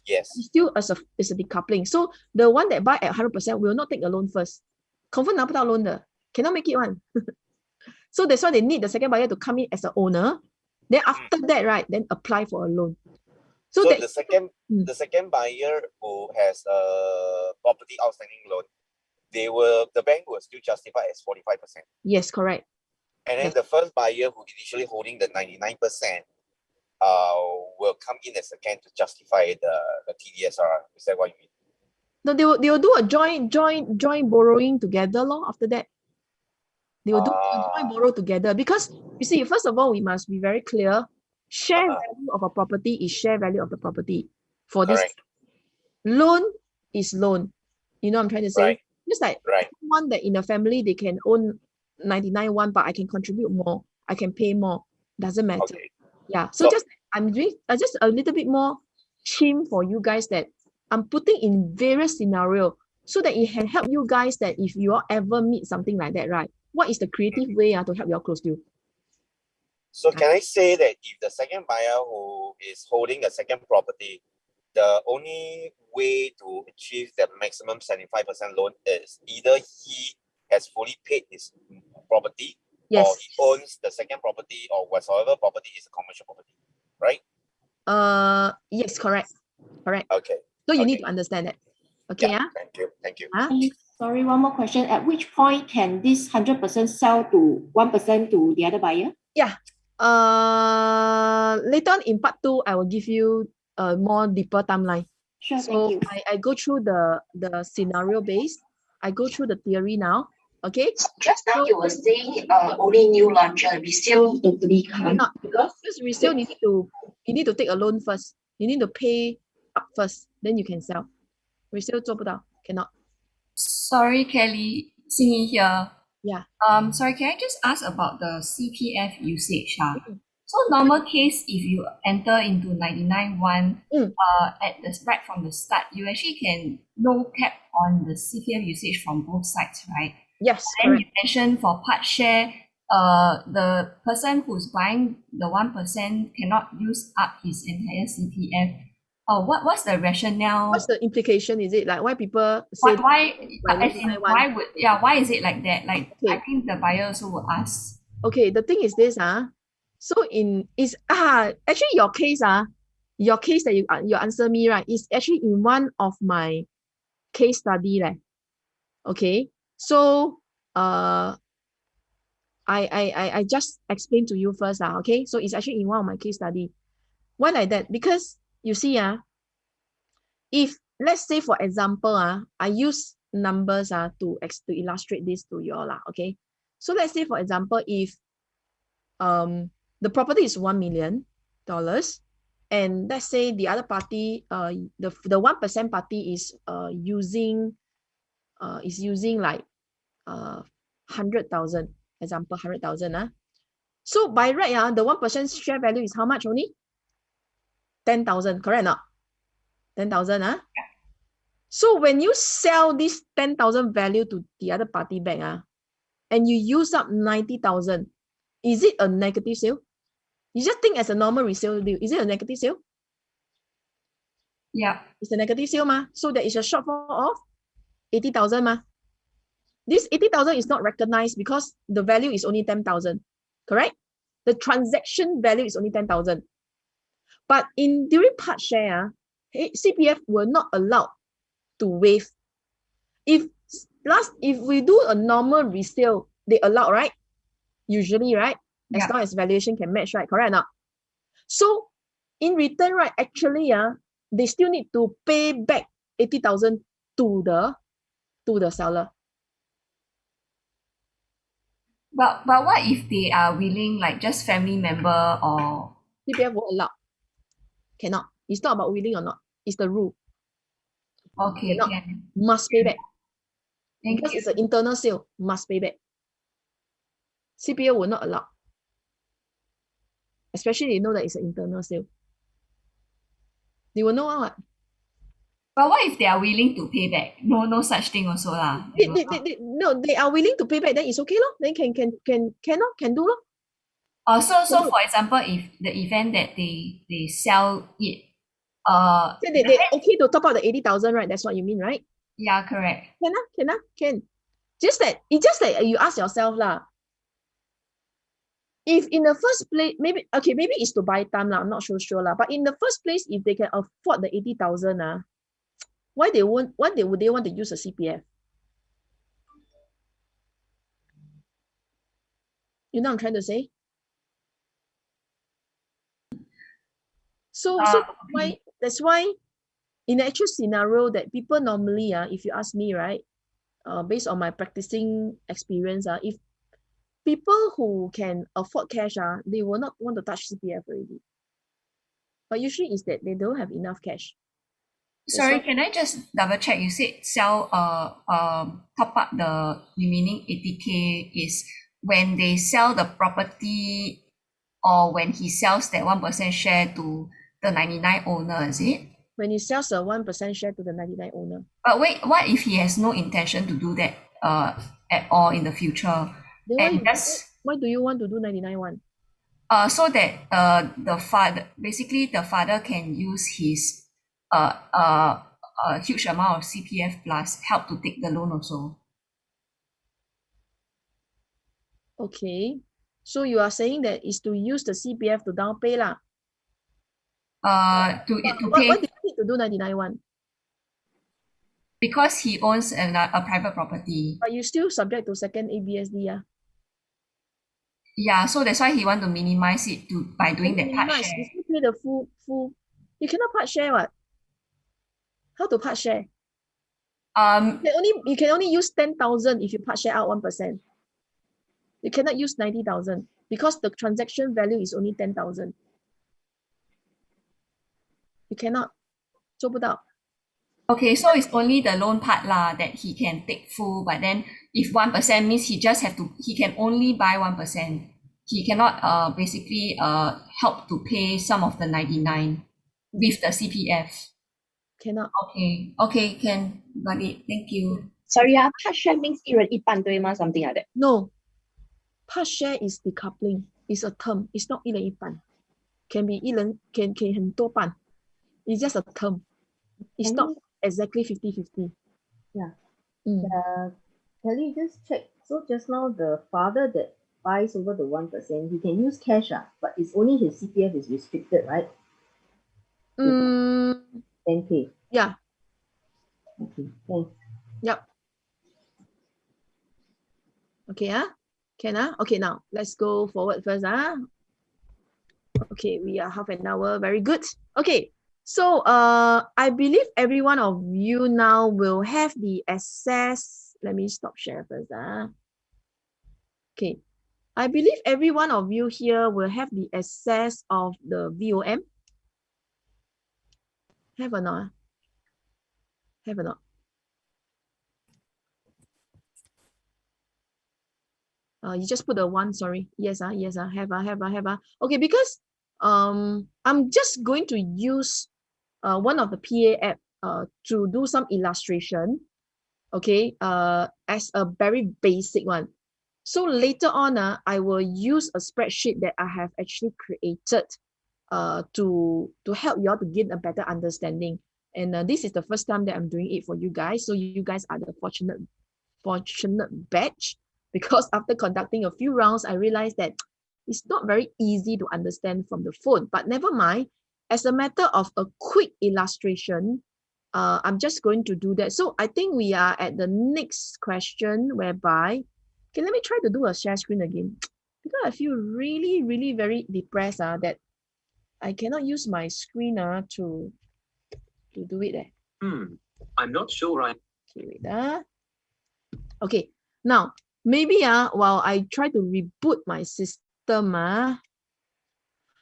Yes. It's still as a decoupling. So the one that buy at 100% will not take a loan first. Confirm 拿不到 loan 的, cannot make it one. So that's why they need the second buyer to come in as an owner. Then after that, right, then apply for a loan. So the second buyer who has a property outstanding loan, the bank will still justify as 45%. Yes, correct. And then the first buyer who initially holding the 99% will come in as second to justify the TDSR. Is that what you mean? No, they will do a joint borrowing together after that. They will do a joint borrow together because you see, first of all, we must be very clear. Share value of a property is share value of the property. For this loan is loan. You know what I'm trying to say? Right. Just like one that in a family they can own 99 but I can contribute more. I can pay more. Doesn't matter. Okay. Yeah. So just I'm doing just a little bit more chim for you guys that I'm putting in various scenarios so that it can help you guys that if you all ever meet something like that, right? What is the creative way to help you all close deal? So can I say that if the second buyer who is holding a second property, the only way to achieve the maximum 75% loan is either he has fully paid his property or he owns the second property or whatsoever property is a commercial property, right? Yes, correct. Okay. So you need to understand that. Okay, Thank you. Sorry, one more question. At which point can this 100% sell to 1% to the other buyer? Yeah. Later on in part 2, I will give you a more deeper timeline. Sure, so thank you. I go through the scenario based. I go through the theory now. Okay. Just now you were saying only new launcher, resale totally cannot, because resale you need to take a loan first. You need to pay up first, then you can sell. Resale 做不到, cannot. Sorry, Kelly, Xingyi here. Yeah. Sorry, can I just ask about the CPF usage? So normal case, if you enter into 99.1 right from the start, you actually can no cap on the CPF usage from both sides, right? Yes. And then you mentioned for part share, the person who's buying the 1% cannot use up his entire CPF. Oh, what's the rationale? What's the implication? Is it like why people say why as in 99.1? why is it like that? Like Okay. I think the buyer also will ask. Okay, the thing is this, so actually your case that you answer me, right, is actually in one of my case study leh. Okay, so I just explain to you first okay, so it's actually in one of my case study. Why like that? Because you see if let's say for example I use numbers to illustrate this to you all okay. So let's say for example if the property is $1 million, and let's say the other party, the 1% party is using like 100,000, example 100,000 So by right the 1% share value is how much only? 10,000, correct or not? 10,000 So when you sell this 10,000 value to the other party back and you use up 90,000, is it a negative sale? You just think as a normal resale deal. Is it a negative sale? Yeah. It's a negative sale so there is a shortfall of 80,000 This 80,000 is not recognized because the value is only 10,000, correct? The transaction value is only 10,000. But during part share, CPF will not allow to waive. If we do a normal resale, they allow, right? Usually, right? As long as valuation can match, right? Correct or not? So in return, right, actually they still need to pay back 80,000 to the seller. But what if they are willing, like just family member or CPF won't allow. Cannot. It's not about willing or not. It's the rule. Okay, cannot. Must pay back. Thank because you. it's an internal sale, must pay back. CPF will not allow. Especially they know that it's an internal sale. They will know what. But what if they are willing to pay back? No such thing also lah. No, they are willing to pay back, then it's okay lor. Then can do lor. So for example, if the event that they sell it, they okay to top up the 80,000, right? That's what you mean, right? Yeah, correct. Can. Just that you ask yourself lah. If in the first place, maybe it's to buy time lah. I'm not so sure lah. But in the first place, if they can afford the 80,000 why would they want to use a CPF? You know what I'm trying to say? So that's why in the actual scenario that people normally if you ask me, right, based on my practicing experience, if people who can afford cash, they will not want to touch CPF already. But usually is that they don't have enough cash. Sorry, can I just double check? You said sell top up the remaining 80K is when they sell the property or when he sells that 1% share to the 99 owner, is it? When he sells a 1% share to the 99 owner. But wait, what if he has no intention to do that at all in the future? Then why do you want to do 99.1? So that the father can use his a huge amount of CPF plus help to take the loan also. Okay, so you are saying that is to use the CPF to down pay lah. To pay. Why do you need to do 99.1? Because he owns a private property. But you still subject to second ABSD Yeah, so that's why he want to minimize it by doing that part share. You still pay the full. You cannot part share what? How to part share? You can only use 10,000 if you part share out 1%. You cannot use 90,000 because the transaction value is only 10,000. You cannot. 做不到. Okay, so it's only the loan part lah that he can take full, but then if 1% means he can only buy 1%. He cannot basically help to pay some of the 99 with the CPF. Cannot. Okay, can. Got it. Thank you. Sorry, part share means 一人一半对吗? Something like that. No. Part share is decoupling. It's a term. It's not 一人一半. Can be 一人 can 很多半. It's just a term. It's not exactly 50-50. Yeah. Kelly, just check. So just now the father that buys over the 1%, he can use cash, but it's only his CPF is restricted, right? 10K. Yeah. Okay, thanks. Yep. Okay, can okay, now let's go forward first. Okay, we are half an hour. Very good. Okay, so I believe every one of you now will have the access. Let me stop share first. Okay, I believe every one of you here will have the access of the VOM. Have or not? Have or not? You just put a one, sorry. Yes, yes, have. Okay, because I'm just going to use one of the PA app to do some illustration, okay, as a very basic one. So later on, I will use a spreadsheet that I have actually created to help you all to gain a better understanding. And this is the first time that I'm doing it for you guys. So you guys are the fortunate batch, because after conducting a few rounds, I realized that it's not very easy to understand from the phone. But never mind, as a matter of a quick illustration, I'm just going to do that. So I think we are at the next question whereby, okay, let me try to do a share screen again, because I feel really, really very depressed that I cannot use my screen to do it. I'm not sure Okay, wait. Okay, now maybe while I try to reboot my system,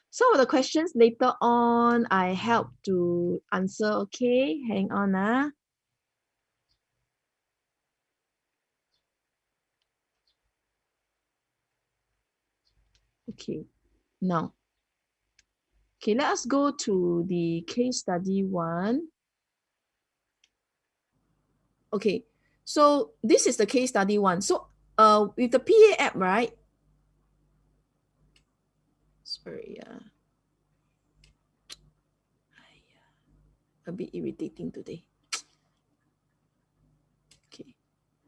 some of the questions later on I help to answer. Okay, hang on. Okay, now, okay, let us go to the case study one. Okay, so this is the case study one. So with the PA app, right? Sorry, a bit irritating today. Okay,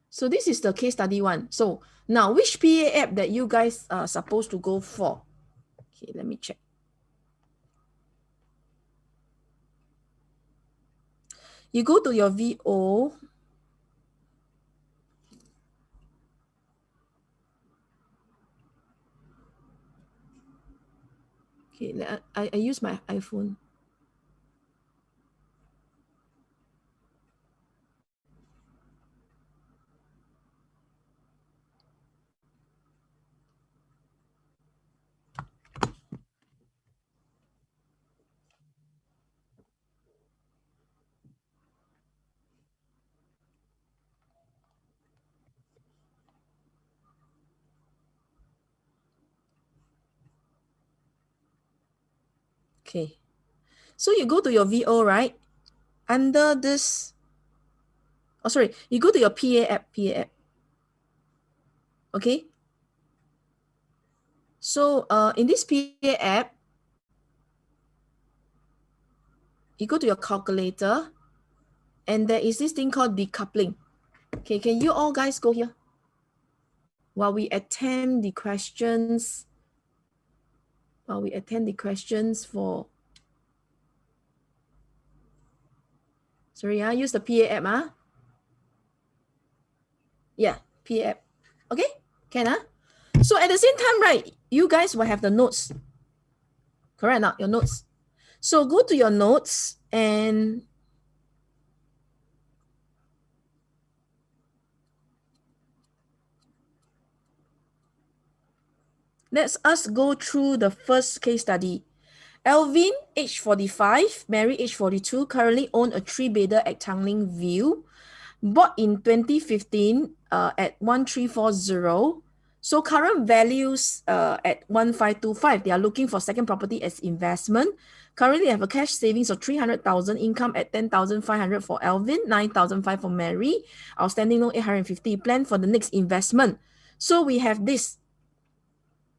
so this is the case study one. So now, which PA app that you guys are supposed to go for? Okay, let me check. You go to your VO. Okay, I use my iPhone. Okay, so you go to your VO, right? Under this, oh sorry, you go to your PA app. Okay, so in this PA app, you go to your calculator, and there is this thing called decoupling. Okay, can you all guys go here while we attend the questions? While we attend the questions for, sorry, use the PA app. Yeah, PA app. Okay, can So at the same time, right, you guys will have the notes. Correct now, your notes. So go to your notes and let us go through the first case study. Alvin, age 45, married, age 42, currently own a 3-bedder at Tanglin View, bought in 2015 at 1340. So current values at 1525. They are looking for second property as investment. Currently have a cash savings of 300,000, income at 10,500 for Alvin, 9,500 for Mary, outstanding loan 850. Plan for the next investment. So we have this.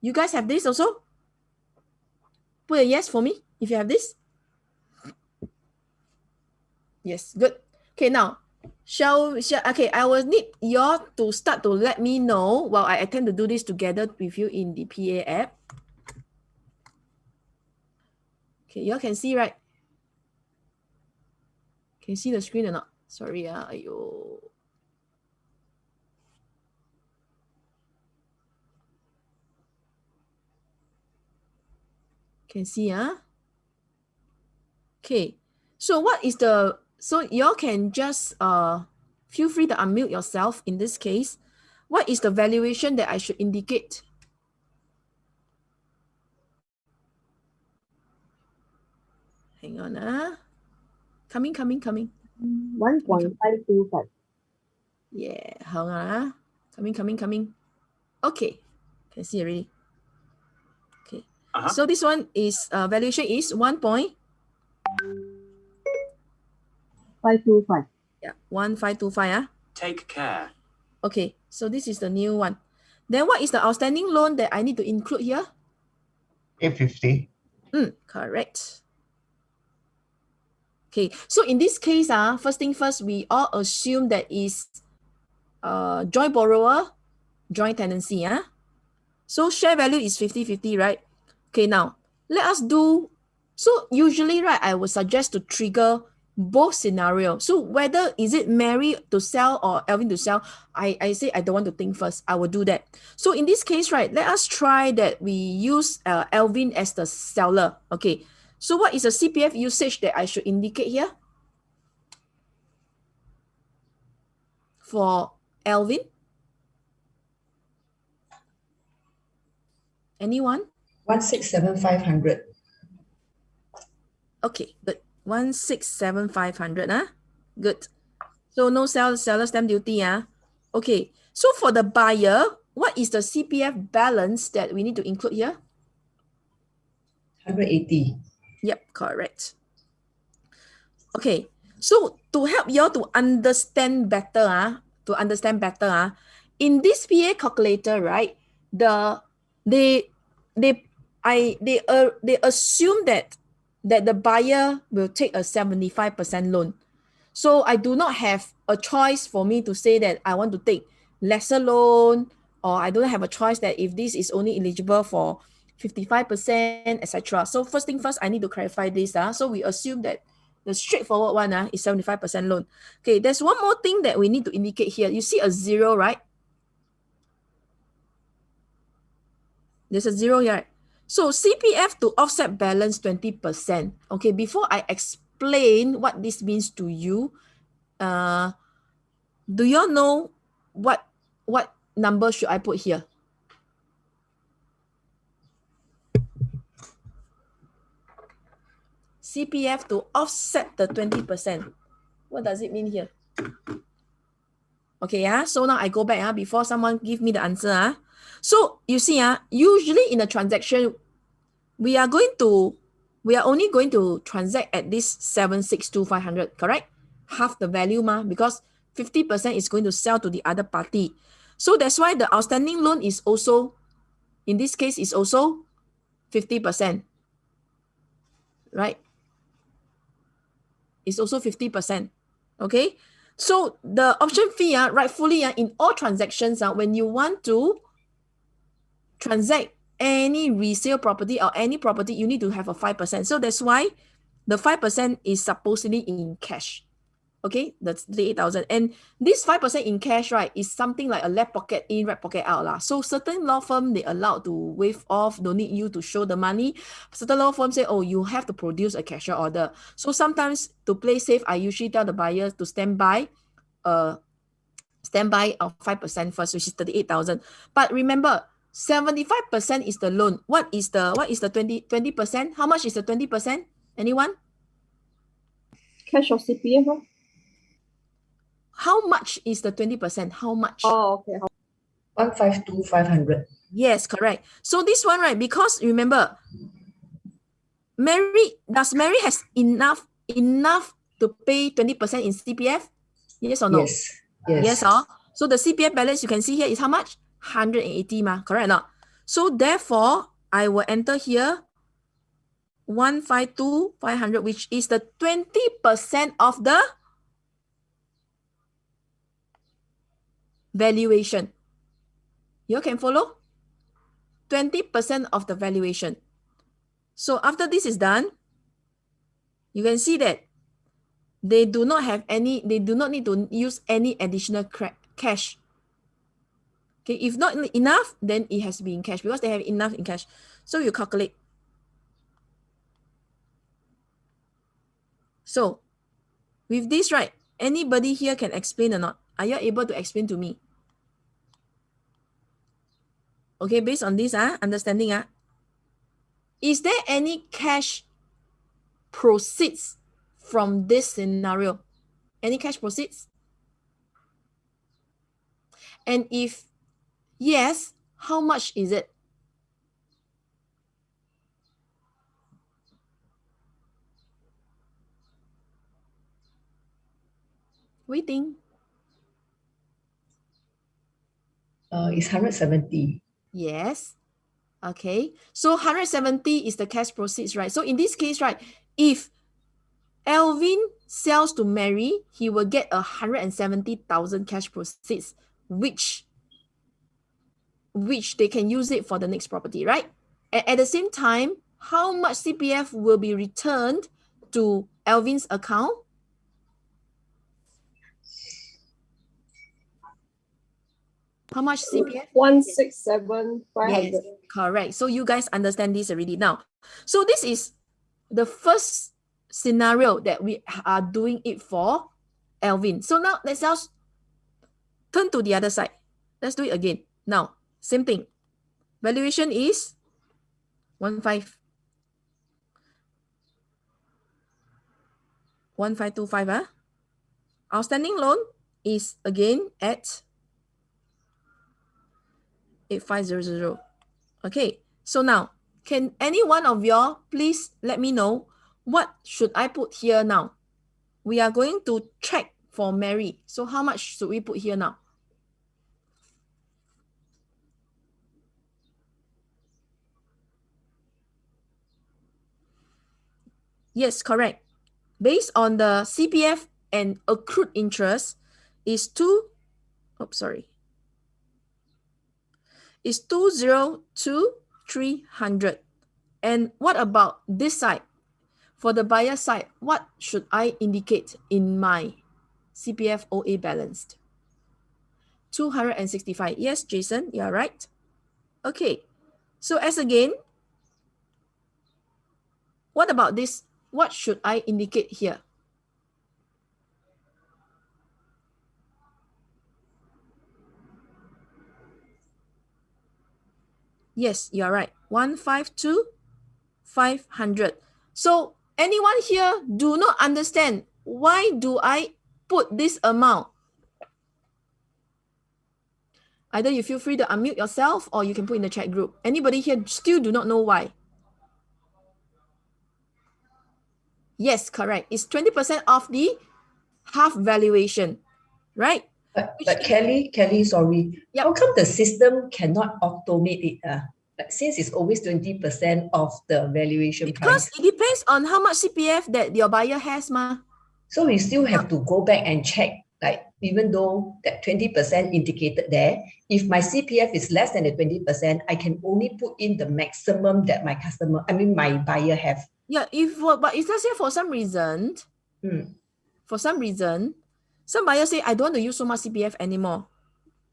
You guys have this also? Put a yes for me if you have this. Yes, good. Okay, now, okay, I will need you all to start to let me know while I attempt to do this together with you in the PA app. Okay, you all can see, right? Can you see the screen or not? Sorry, ayo. Can see, Okay, so what is the, so y'all can just feel free to unmute yourself in this case. What is the valuation that I should indicate? Hang on, coming. 1.525. Yeah, hang on, coming. Okay, can see already. Okay, so this one is valuation is 525. Yeah, 1525. Take care. Okay, so this is the new one. Then what is the outstanding loan that I need to include here? 850. Correct. Okay, so in this case, first thing first, we all assume that is joint borrower, joint tenancy. So share value is 50-50, right? Okay, now let us do, so usually, right, I would suggest to trigger both scenarios. So whether is it Mary to sell or Alvin to sell, I say I don't want to think first. I will do that. So in this case, right, let us try that we use Alvin as the seller. Okay, so what is the CPF usage that I should indicate here? For Alvin? Anyone? 167,500. Okay, good. 167,500. Good. So no seller stamp duty. Okay. So for the buyer, what is the CPF balance that we need to include here? 180. Yep, correct. Okay. So to help you all to understand better, in this PA calculator, right? They assume that the buyer will take a 75% loan. So I do not have a choice for me to say that I want to take lesser loan, or I don't have a choice that if this is only eligible for 55%, etc. So first thing first, I need to clarify this. So we assume that the straightforward one is 75% loan. Okay, there's one more thing that we need to indicate here. You see a zero, right? There's a zero here. So CPF to offset balance 20%. Okay, before I explain what this means to you, do you all know what number should I put here? CPF to offset the 20%. What does it mean here? Okay, so now I go back before someone give me the answer. So you see, usually in a transaction, we are only going to transact at this 762,500, correct? Half the value because 50% is going to sell to the other party. So that's why the outstanding loan is also, in this case, is also 50%, right? It's also 50%, okay? So the option fee, rightfully, in all transactions, when you want to transact any resale property or any property, you need to have a 5%. So that's why the 5% is supposedly in cash. Okay, that's the 8,000. And this 5% in cash, right, is something like a left pocket in, right pocket out. So certain law firm, they allowed to waive off, don't need you to show the money. Certain law firms say, oh, you have to produce a cashier order. So sometimes to play safe, I usually tell the buyer to stand by of 5% first, which is 38,000. But remember, 75% is the loan. What is the 20%? How much is the 20%? Anyone? Cash or CPF? How much is the 20%? How much? Oh, okay. 152,500. Yes, correct. So this one, right, because remember, Mary has enough to pay 20% in CPF? Yes or no? Yes. So the CPF balance you can see here is how much? 180, correct or not? So therefore, I will enter here 152,500, which is the 20% of the valuation. You can follow? 20% of the valuation. So after this is done, you can see that they do not need to use any additional cash. Okay, if not enough, then it has to be in cash because they have enough in cash. So you calculate. So with this, right, anybody here can explain or not? Are you able to explain to me? Okay, based on this, understanding, is there any cash proceeds from this scenario? Any cash proceeds? And if yes, how much is it? Waiting. It's 170. Yes. Okay. So 170 is the cash proceeds, right? So in this case, right, if Alvin sells to Mary, he will get 170,000 cash proceeds, which they can use it for the next property, right? At the same time, how much CPF will be returned to Alvin's account? How much CPF? 167,500. Yes, correct. So you guys understand this already now. So this is the first scenario that we are doing it for Alvin. So now let's just turn to the other side. Let's do it again. Now, same thing. Valuation is 1525. Outstanding loan is again at 8500. Okay, so now can any one of y'all please let me know what should I put here now? We are going to check for Mary. So how much should we put here now? Yes, correct. Based on the CPF and accrued interest is 202,300. And what about this side? For the buyer side, what should I indicate in my CPF OA balanced? 265. Yes, Jason, you are right. Okay, so as again, what about this? What should I indicate here? Yes, you are right. 152,500. So anyone here do not understand why do I put this amount? Either you feel free to unmute yourself or you can put in the chat group. Anybody here still do not know why? Yes, correct. It's 20% of the half valuation, right? But Kelly, sorry. Yep. How come the system cannot automate it? Since it's always 20% of the valuation Because price. it depends on how much CPF that your buyer has, ma. So we still have to go back and check, like even though that 20% indicated there, if my CPF is less than the 20%, I can only put in the maximum that my buyer have. Yeah, but if let's say for some reason, some buyers say, I don't want to use so much CPF anymore.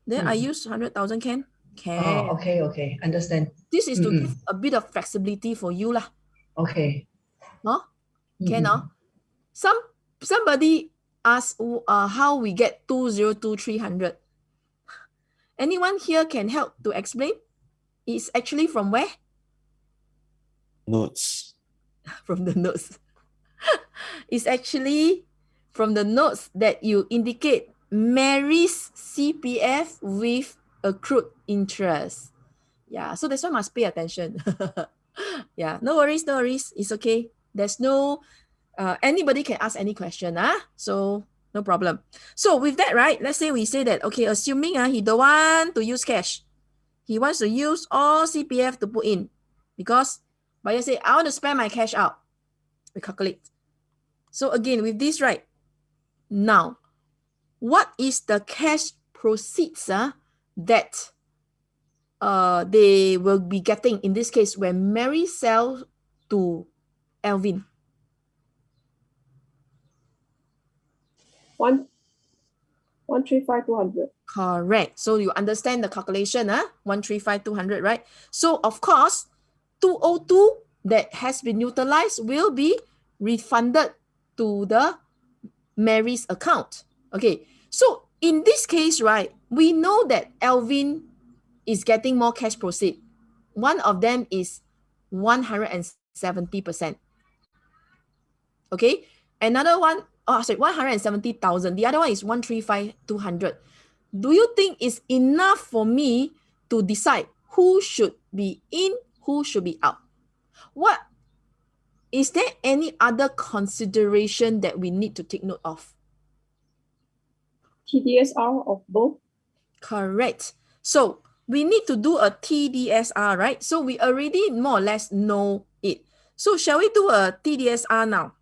Then I use 100,000 can? Can. Oh, okay, understand. This is to give a bit of flexibility for you lah. Okay. Huh? Can, Somebody asked how we get 202,300. Anyone here can help to explain? It's actually from where? Notes. From the notes. It's actually from the notes that you indicate Mary's CPF with accrued interest. Yeah, so that's why must pay attention. Yeah, no worries. It's okay. There's no, anybody can ask any question. So no problem. So with that, right, let's say we say that, okay, assuming he don't want to use cash. He wants to use all CPF to put in because Buyer say, I want to spend my cash out. We calculate. So again, with this, right? Now, what is the cash proceeds that they will be getting in this case when Mary sells to Alvin? 135,200. Correct. So you understand the calculation, 135,200, right? So of course, 202 that has been utilized will be refunded to the Mary's account. Okay. So in this case, right, we know that Alvin is getting more cash proceed. One of them is 170%. Okay. Another one, 170,000. The other one is 135,200. Do you think it's enough for me to decide who should be in, who should be out? What is there any other consideration that we need to take note of? TDSR of both? Correct. So we need to do a TDSR, right? So we already more or less know it. So shall we do a TDSR now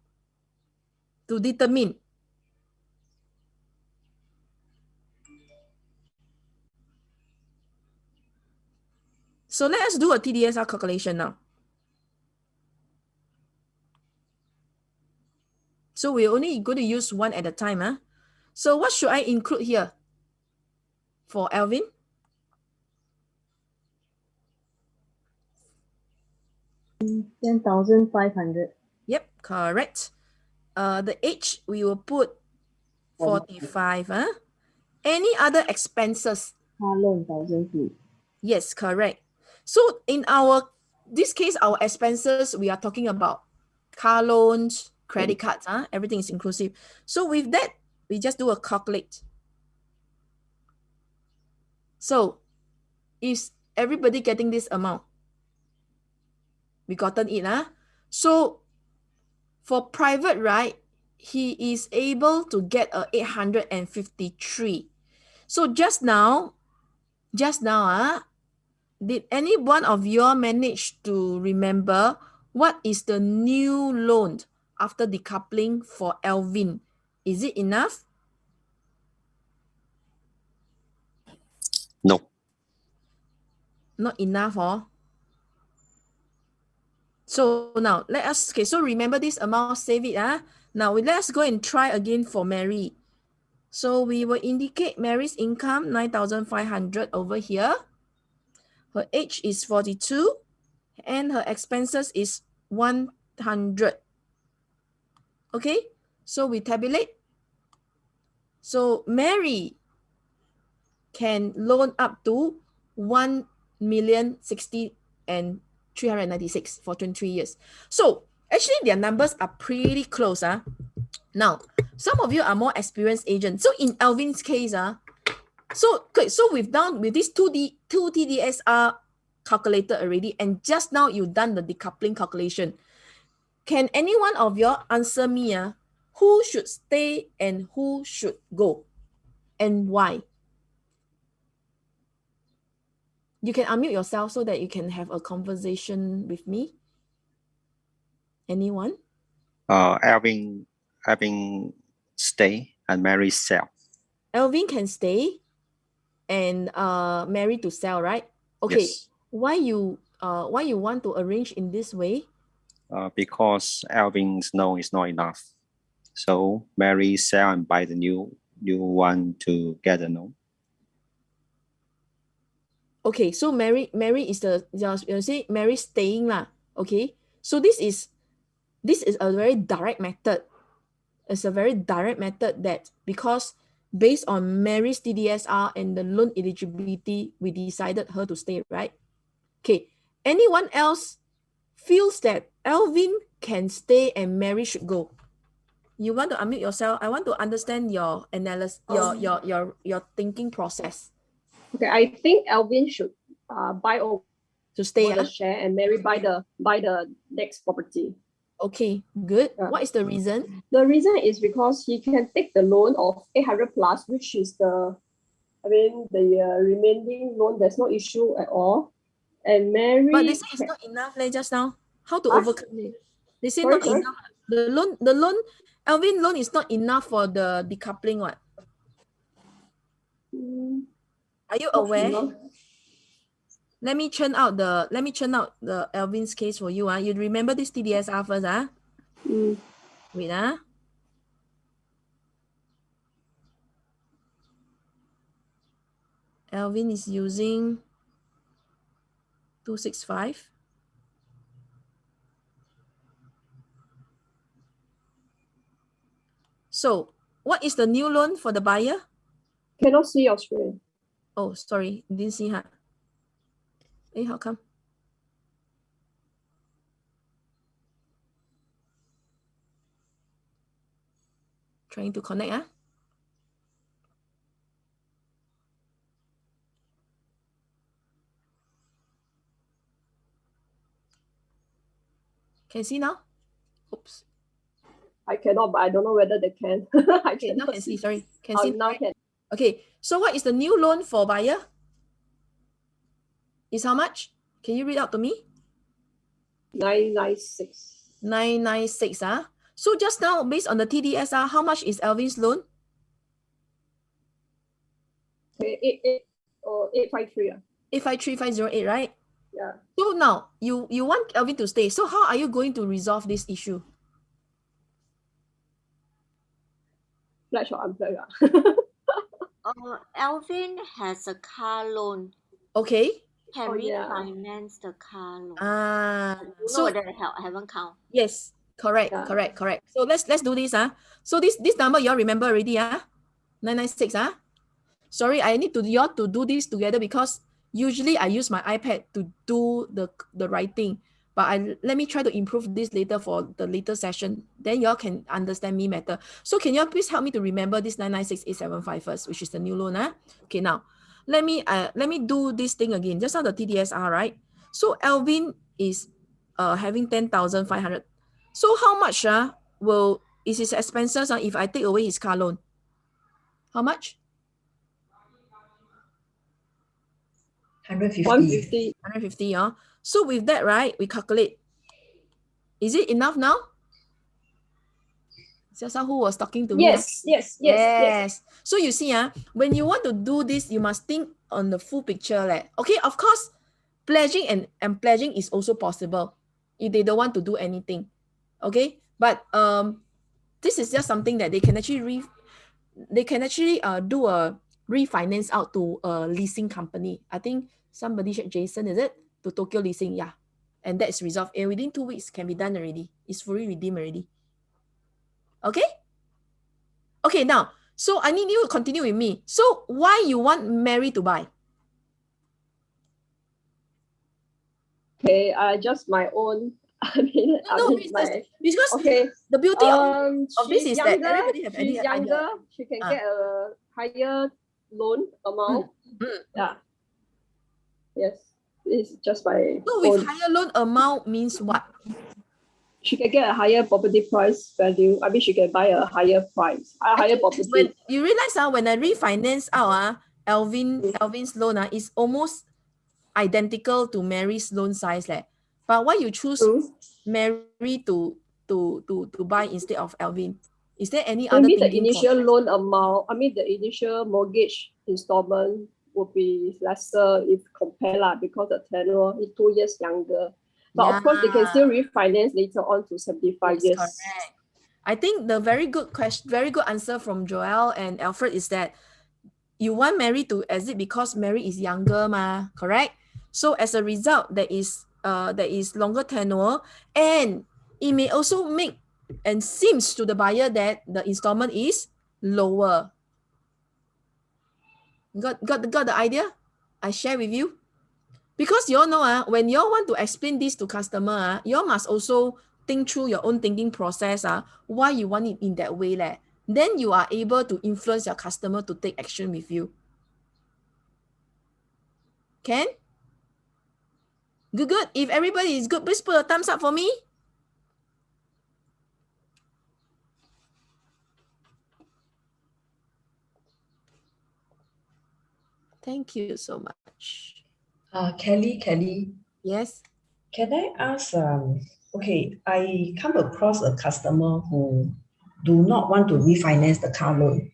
to determine? So let us do a TDSR calculation now. So we're only going to use one at a time. So what should I include here for Alvin? $10,500. Yep, correct. The age, we will put 45. Any other expenses? Car loan, 1,002. Yes, correct. So in this case, our expenses, we are talking about car loans, credit cards, everything is inclusive. So with that, we just do a calculate. So is everybody getting this amount? We gotten it, So for private, right, he is able to get a 853. So just now, did any one of you all manage to remember what is the new loan after decoupling for Alvin? Is it enough? No. Not enough, So now so remember this amount, save it. Now let's go and try again for Mary. So we will indicate Mary's income, 9,500 over here. Her age is 42 and her expenses is 100. Okay, so we tabulate. So Mary can loan up to 1,060,396 for 23 years. So actually their numbers are pretty close. Now, some of you are more experienced agents. So in Alvin's case, so we've done with this 2 TDSR calculated already, and just now you've done the decoupling calculation. Can any one of you answer me who should stay and who should go and why? You can unmute yourself so that you can have a conversation with me. Anyone? Alvin stay and Mary sell. Alvin can stay and Mary to sell, right? Okay. Yes. Why you want to arrange in this way? Because Alvin's loan is not enough. So Mary sell and buy the new one to get the loan. Okay, so Mary is you see Mary staying lah. Okay, so this is a very direct method. It's a very direct method that because based on Mary's TDSR and the loan eligibility, we decided her to stay, right? Okay, anyone else feels that Alvin can stay and Mary should go? You want to unmute yourself? I want to understand your analysis, your thinking process. Okay, I think Alvin should buy over to stay the share and Mary buy the next property. Okay, good. What is the reason? The reason is because he can take the loan of 800 plus, which is the remaining loan. There's no issue at all. And Mary, but they say it's not enough, just now. How to overcome it? They say Sorry, not enough. The loan, Alvin loan is not enough for the decoupling. What? Are you aware? Let me churn out the Alvin's case for you. You remember this TDSR first, Wait, Alvin is using 265. So, what is the new loan for the buyer? Cannot see your screen. Oh, sorry, didn't see her. Hey, how come? Trying to connect, Can see now? Oops. I cannot, but I don't know whether they can. Okay, now can see. Sorry, can Oh, see now right? can. Okay, so what is the new loan for buyer? Is how much? Can you read out to me? 996. 996. So just now, based on the TDSR, how much is Alvin's loan? Okay, 853. 853508, right? Yeah. So now you want Alvin to stay. So how are you going to resolve this issue? Pledge or unpledge? Alvin has a car loan. Okay. Can refinance the car loan. Ah, I don't know so whether I haven't count. yes, correct. So let's do this. So this number you all remember already, 996. Sorry, I need you all to do this together because usually I use my iPad to do the writing. But let me try to improve this later for the later session. Then y'all can understand me better. So can y'all please help me to remember this 996,875 first, which is the new loan. Okay, now let me do this thing again. Just now the TDSR, right? So Alvin is having 10,500. So how much is his expenses if I take away his car loan? How much? 150. 150. So with that, right, we calculate. Is it enough now? Just who was talking to me? Yes. So you see, when you want to do this, you must think on the full picture. Okay, of course, pledging and pledging is also possible if they don't want to do anything. Okay, but this is just something that they can actually do a refinance out to a leasing company. I think somebody said Jason, is it? To Tokyo Leasing, yeah. And that's resolved. And within 2 weeks can be done already. It's fully redeemed already. Okay? Okay, now, so I need you to continue with me. So why you want Mary to buy? Okay, just my own. Because okay. the beauty of this is younger, that everybody have she's any younger. idea. She can get a higher loan amount. Yeah. Yes, it's just my So with higher loan amount means what? She can get a higher property price value. I mean, she can buy a higher price, a higher property. When you realize when I refinance out Alvin's loan is almost identical to Mary's loan size. But why you choose Mary to buy instead of Alvin? Is there any other maybe the thinking initial loan amount, the initial mortgage installment would be lesser if compared because the tenure is 2 years younger. But of course, they can still refinance later on to 75 years. Correct. I think the very good answer from Joel and Alfred is that you want Mary to exit because Mary is younger, correct? So as a result, there is longer tenure, and it may also make and seems to the buyer that the installment is lower. Got the idea? I share with you. Because you all know, when you all want to explain this to customer, you all must also think through your own thinking process, why you want it in that way. Then you are able to influence your customer to take action with you. Can? Good. If everybody is good, please put a thumbs up for me. Thank you so much. Kelly. Yes. Can I ask, okay, I come across a customer who do not want to refinance the car loan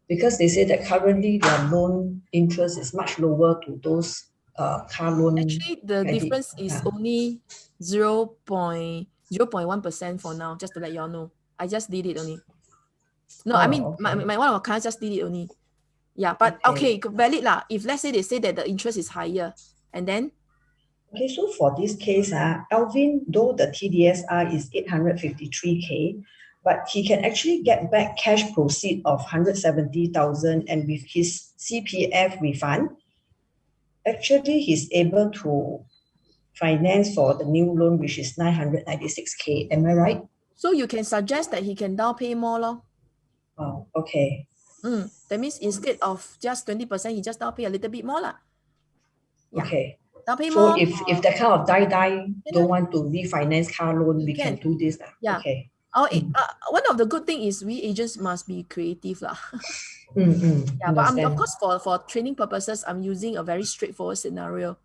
because they say that currently their loan interest is much lower to those car loan. Actually, the difference is only 0.1% for now, just to let y'all know. I just did it only. No, I mean, my one of our clients just did it only. Yeah, but okay, valid lah. If let's say they say that the interest is higher, and then? Okay, so for this case, Alvin, though the TDSR is 853K, but he can actually get back cash proceed of 170,000, and with his CPF refund, actually he's able to finance for the new loan, which is 996K. Am I right? So you can suggest that he can down pay more lor. Oh, okay. That means instead of just 20%, he just down pay a little bit more lah. Yeah. Okay. Down pay So more. if that kind of don't want to refinance car loan, we can do this. Yeah. Okay. One of the good thing is we agents must be creative lah. Yeah, but of course for training purposes, I'm using a very straightforward scenario.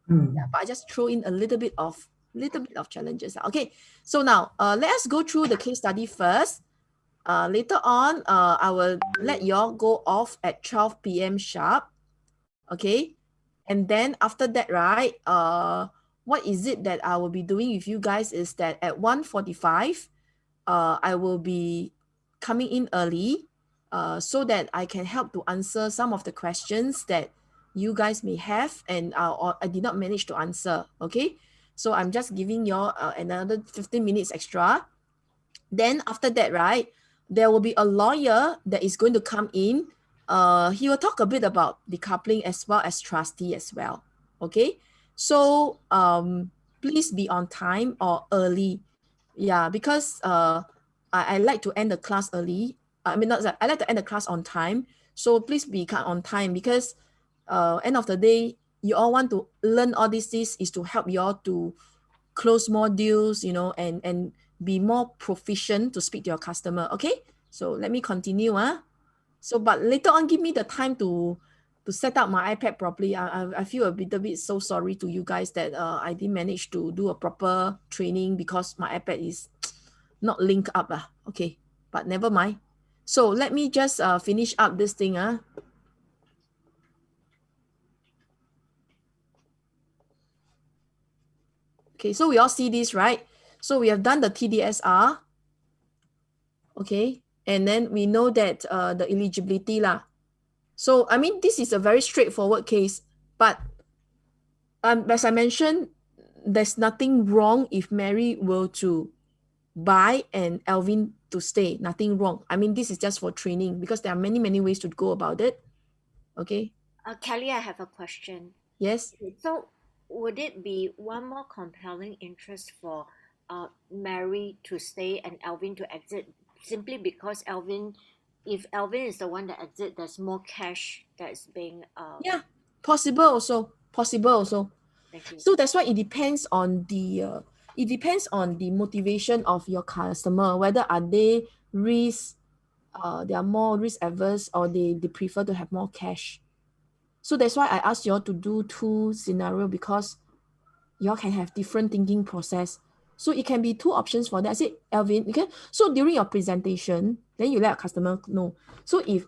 Yeah, but I just throw in a little bit of challenges. Okay, so now let us go through the case study first. Later on, I will let y'all go off at 12 p.m. sharp. Okay, and then after that, right? What is it that I will be doing with you guys is that at 1:45, I will be coming in early, so that I can help to answer some of the questions that you guys may have and or I did not manage to answer. Okay, so I'm just giving you another 15 minutes extra. Then after that, right, there will be a lawyer that is going to come in. He will talk a bit about decoupling as well as trustee as well. Okay, so please be on time or early. Yeah, because I like to end the class early. I mean, not that I like to end the class on time. So please be on time because end of the day, you all want to learn all these is to help you all to close more deals, you know, and be more proficient to speak to your customer. Okay, so let me continue. So, but later on, give me the time to set up my iPad properly. I feel a little bit so sorry to you guys that I didn't manage to do a proper training because my iPad is not linked up. Okay, but never mind. So let me just finish up this thing. Okay, so we all see this, right? So we have done the TDSR. Okay, and then we know that the eligibility lah. So, I mean, this is a very straightforward case, but as I mentioned, there's nothing wrong if Mary were to buy and Alvin to stay. Nothing wrong. I mean, this is just for training because there are many, many ways to go about it. Okay. Kelly, I have a question. Yes. So, would it be one more compelling interest for Mary to stay and Alvin to exit simply because if Alvin is the one that exit, there's more cash that's being yeah, possible also. So that's why it depends on the motivation of your customer, whether are they they are more risk averse or they prefer to have more cash. So that's why I asked you all to do two scenario because you all can have different thinking process. So it can be two options for that. I said, Alvin, okay. So during your presentation, then you let a customer know. So if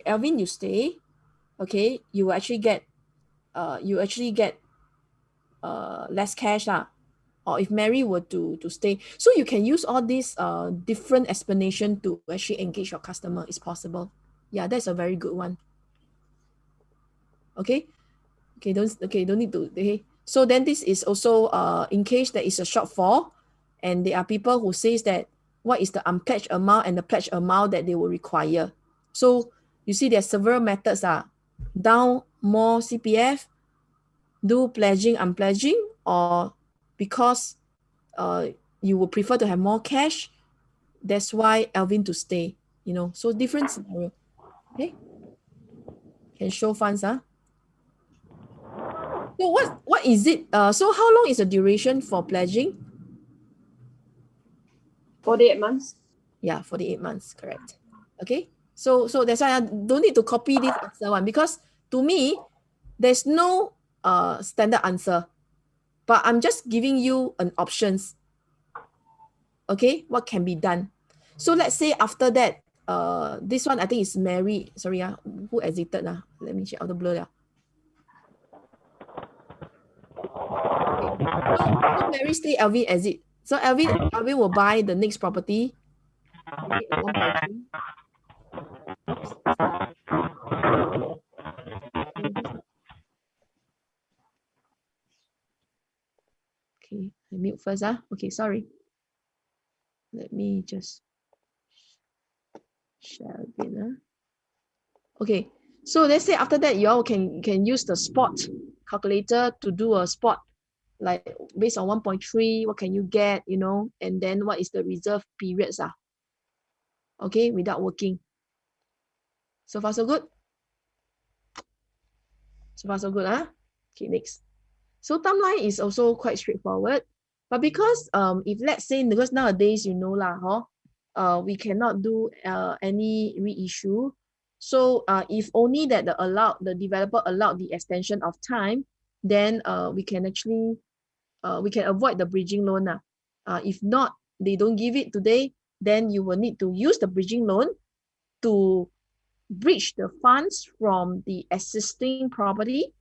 Alvin you stay, okay, you will actually get less cash lah. Or if Mary were to stay. So you can use all these different explanation to actually engage your customer. It's possible. Yeah, that's a very good one. Okay. Don't need to. Okay. So then this is also in case there is a shortfall and there are people who says that what is the unpledged amount and the pledged amount that they will require. So you see there are several methods. Down more CPF, do pledging, unpledging, or because you would prefer to have more cash, that's why Alvin to stay, you know. So different scenario. Okay. Can show funds. So what is it? So how long is the duration for pledging? 48 months. Yeah, 48 months, correct. Okay. So that's why I don't need to copy this answer one because to me, there's no standard answer. but I'm just giving you an options. Okay, what can be done? So let's say after that, this one I think is Mary. Sorry, who exited? Let me check out the blur. Okay. So Mary stay, Alvin exit. So Alvin will buy the next property. Okay, at 1.3. Oops, stop. Okay, I mute first. Okay, sorry. Let me just share again. Okay, so let's say after that, you all can use the spot calculator to do a spot, like based on 1.3, what can you get, and then what is the reserve periods. Okay, without working. So far, so good? So far, so good. Okay, next. So timeline is also quite straightforward. But because if let's say, because nowadays, we cannot do any reissue. So if only that the developer allowed the extension of time, then we can actually we can avoid the bridging loan. If not, they don't give it today, then you will need to use the bridging loan to bridge the funds from the existing property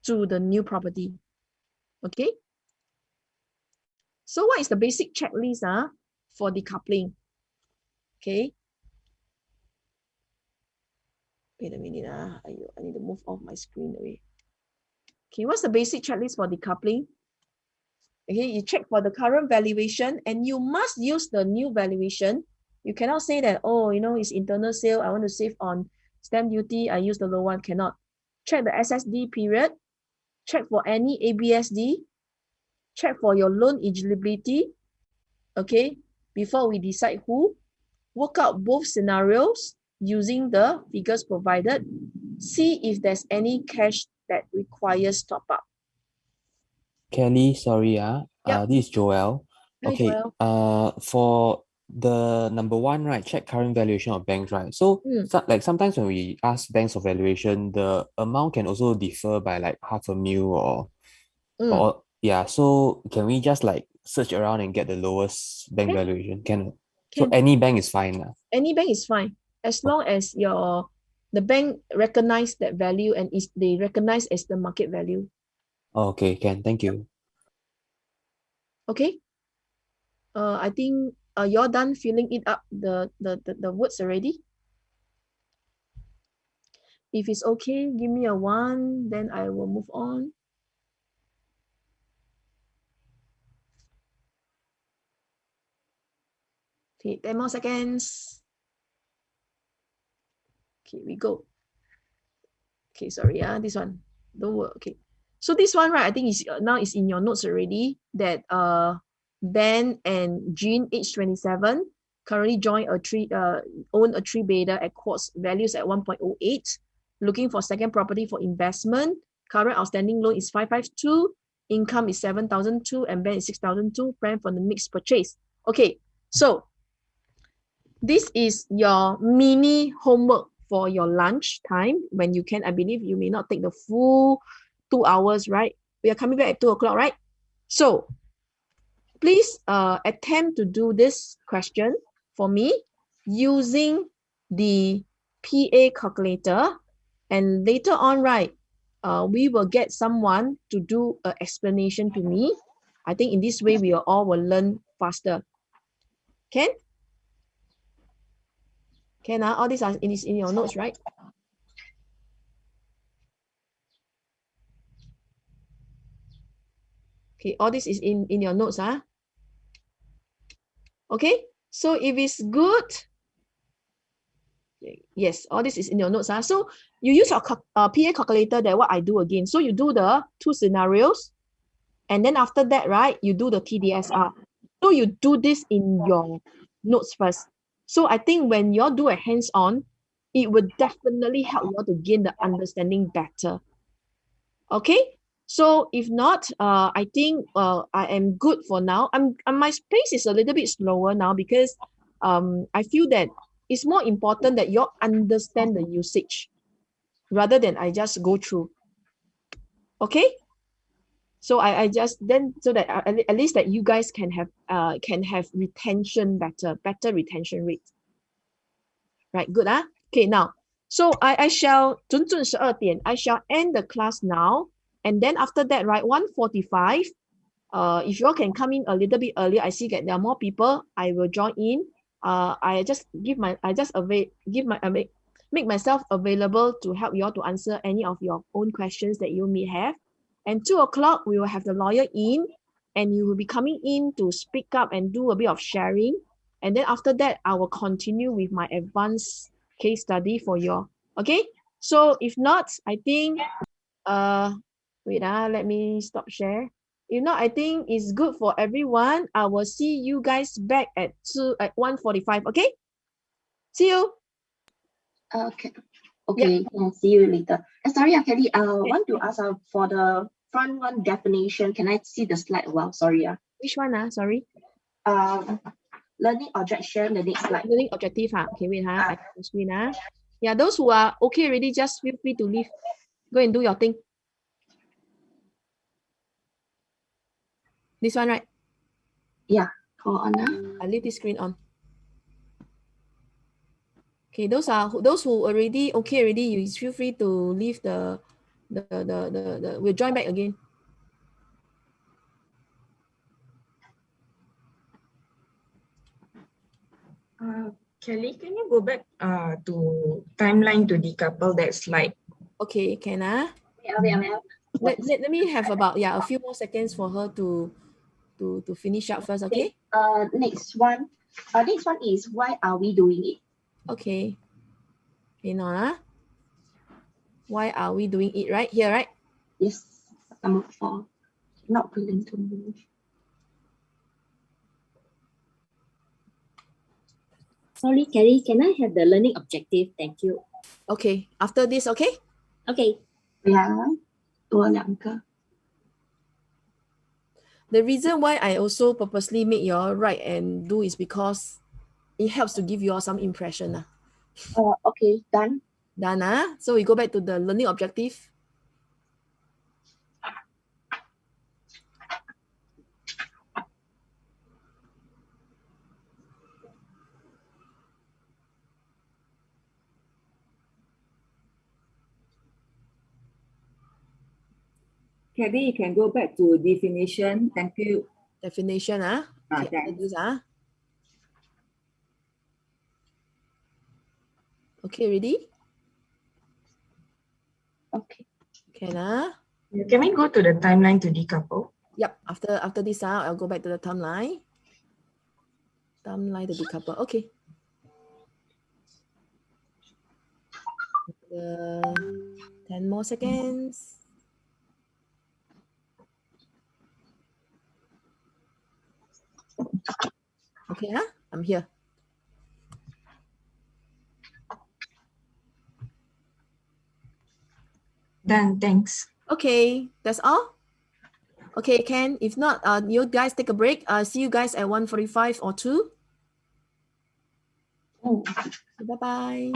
to the new property. Okay. So what is the basic checklist for decoupling? Okay. Wait a minute. I need to move off my screen away. Okay, what's the basic checklist for decoupling? Okay, you check for the current valuation and you must use the new valuation. You cannot say that, it's internal sale, I want to save on stamp duty, I use the low one. Cannot. Check the SSD period. Check for any ABSD. Check for your loan eligibility. Okay, before we decide who. Work out both scenarios using the figures provided. See if there's any cash that requires top up. Kelly, sorry, this is Joel. Hi, Okay, Joel. for the number one, right, check current valuation of banks, right? So, like sometimes when we ask banks for valuation, the amount can also differ by like $500,000 or yeah. So can we just like search around and get the lowest bank valuation? Can. So any bank is fine. Any bank is fine as long as the bank recognize that value and they recognize as the market value. Okay, thank you. Okay. I think you're done filling it up the words already. If it's okay, give me a 1, then I will move on. Okay, 10 more seconds. Okay, we go. Okay, sorry, this one. Don't worry. Okay. So this one, right, I think is now is in your notes already that Ben and Jean, age 27, currently own a 3-bedder at Quartz, values at 1.08, looking for second property for investment. Current outstanding loan is 552, income is 7,002, and Ben is 6,002. Plan for the next purchase. Okay, so this is your mini homework for your lunch time when you can. I believe you may not take the full 2 hours, right? We are coming back at 2 o'clock, right? So please attempt to do this question for me using the PA calculator, and later on, right, we will get someone to do an explanation to me. I think in this way we all will learn faster. Can all these are in your notes, right? Okay, all this is in your notes, Okay, so if it's good, yes, all this is in your notes, So you use your PA calculator, that what I do again. So you do the 2 scenarios, and then after that, right, you do the TDSR. So you do this in your notes first. So I think when you all do a hands-on, it would definitely help you all to gain the understanding better. Okay, so if not, I think I am good for now. My pace is a little bit slower now because I feel that it's more important that you all understand the usage rather than I just go through. Okay, So I just then so that at least that you guys can have retention better retention rate. Right, good Okay, now so I shall 准准12点 I shall end the class now, and then after that, right, 1:45. If you all can come in a little bit earlier, I see that there are more people. I will join in. I just make myself available to help you all to answer any of your own questions that you may have. And 2 o'clock, we will have the lawyer in, and you will be coming in to speak up and do a bit of sharing. And then after that, I will continue with my advanced case study for you all. Okay? So if not, I think, wait, let me stop share. If not, I think it's good for everyone. I will see you guys back at 1:45. Okay? See you. Okay. Okay, yeah, see you later. Sorry, Kelly, want to ask for the front one definition. Can I see the slide? Wow, sorry. Which one? Sorry. Learning object share, the next slide. Learning objective. Okay, wait. I have the screen. Yeah, those who are okay already, just feel free to leave. Go and do your thing. This one, right? Yeah, go on. I'll leave this screen on. Okay, those who already okay already, you feel free to leave we'll join back again. Kelly, can you go back to timeline to decouple that slide? Okay, can Yeah. Let me have about a few more seconds for her to finish up first, okay? Next one is why are we doing it? Okay. Okay, now why are we doing it, right? Here, right? Yes. Number 4. Not willing to move. Sorry, Kelly, can I have the learning objective? Thank you. Okay, after this, okay? Okay. Yeah. 多2个. The reason why I also purposely make you all write and do is because it helps to give you all some impression. Okay, done. Done. So we go back to the learning objective. Kelly, you can go back to definition. Thank you. Definition, Thanks. Okay, ready? Okay. Can Can we go to the timeline to decouple? Yep. After this, I'll go back to the timeline. Timeline to decouple. Okay. 10 more seconds. Okay, I'm here. Done, thanks. Okay, that's all. Okay, Ken, if not, you guys take a break. See you guys at 1:45 or 2. Oh. Bye-bye.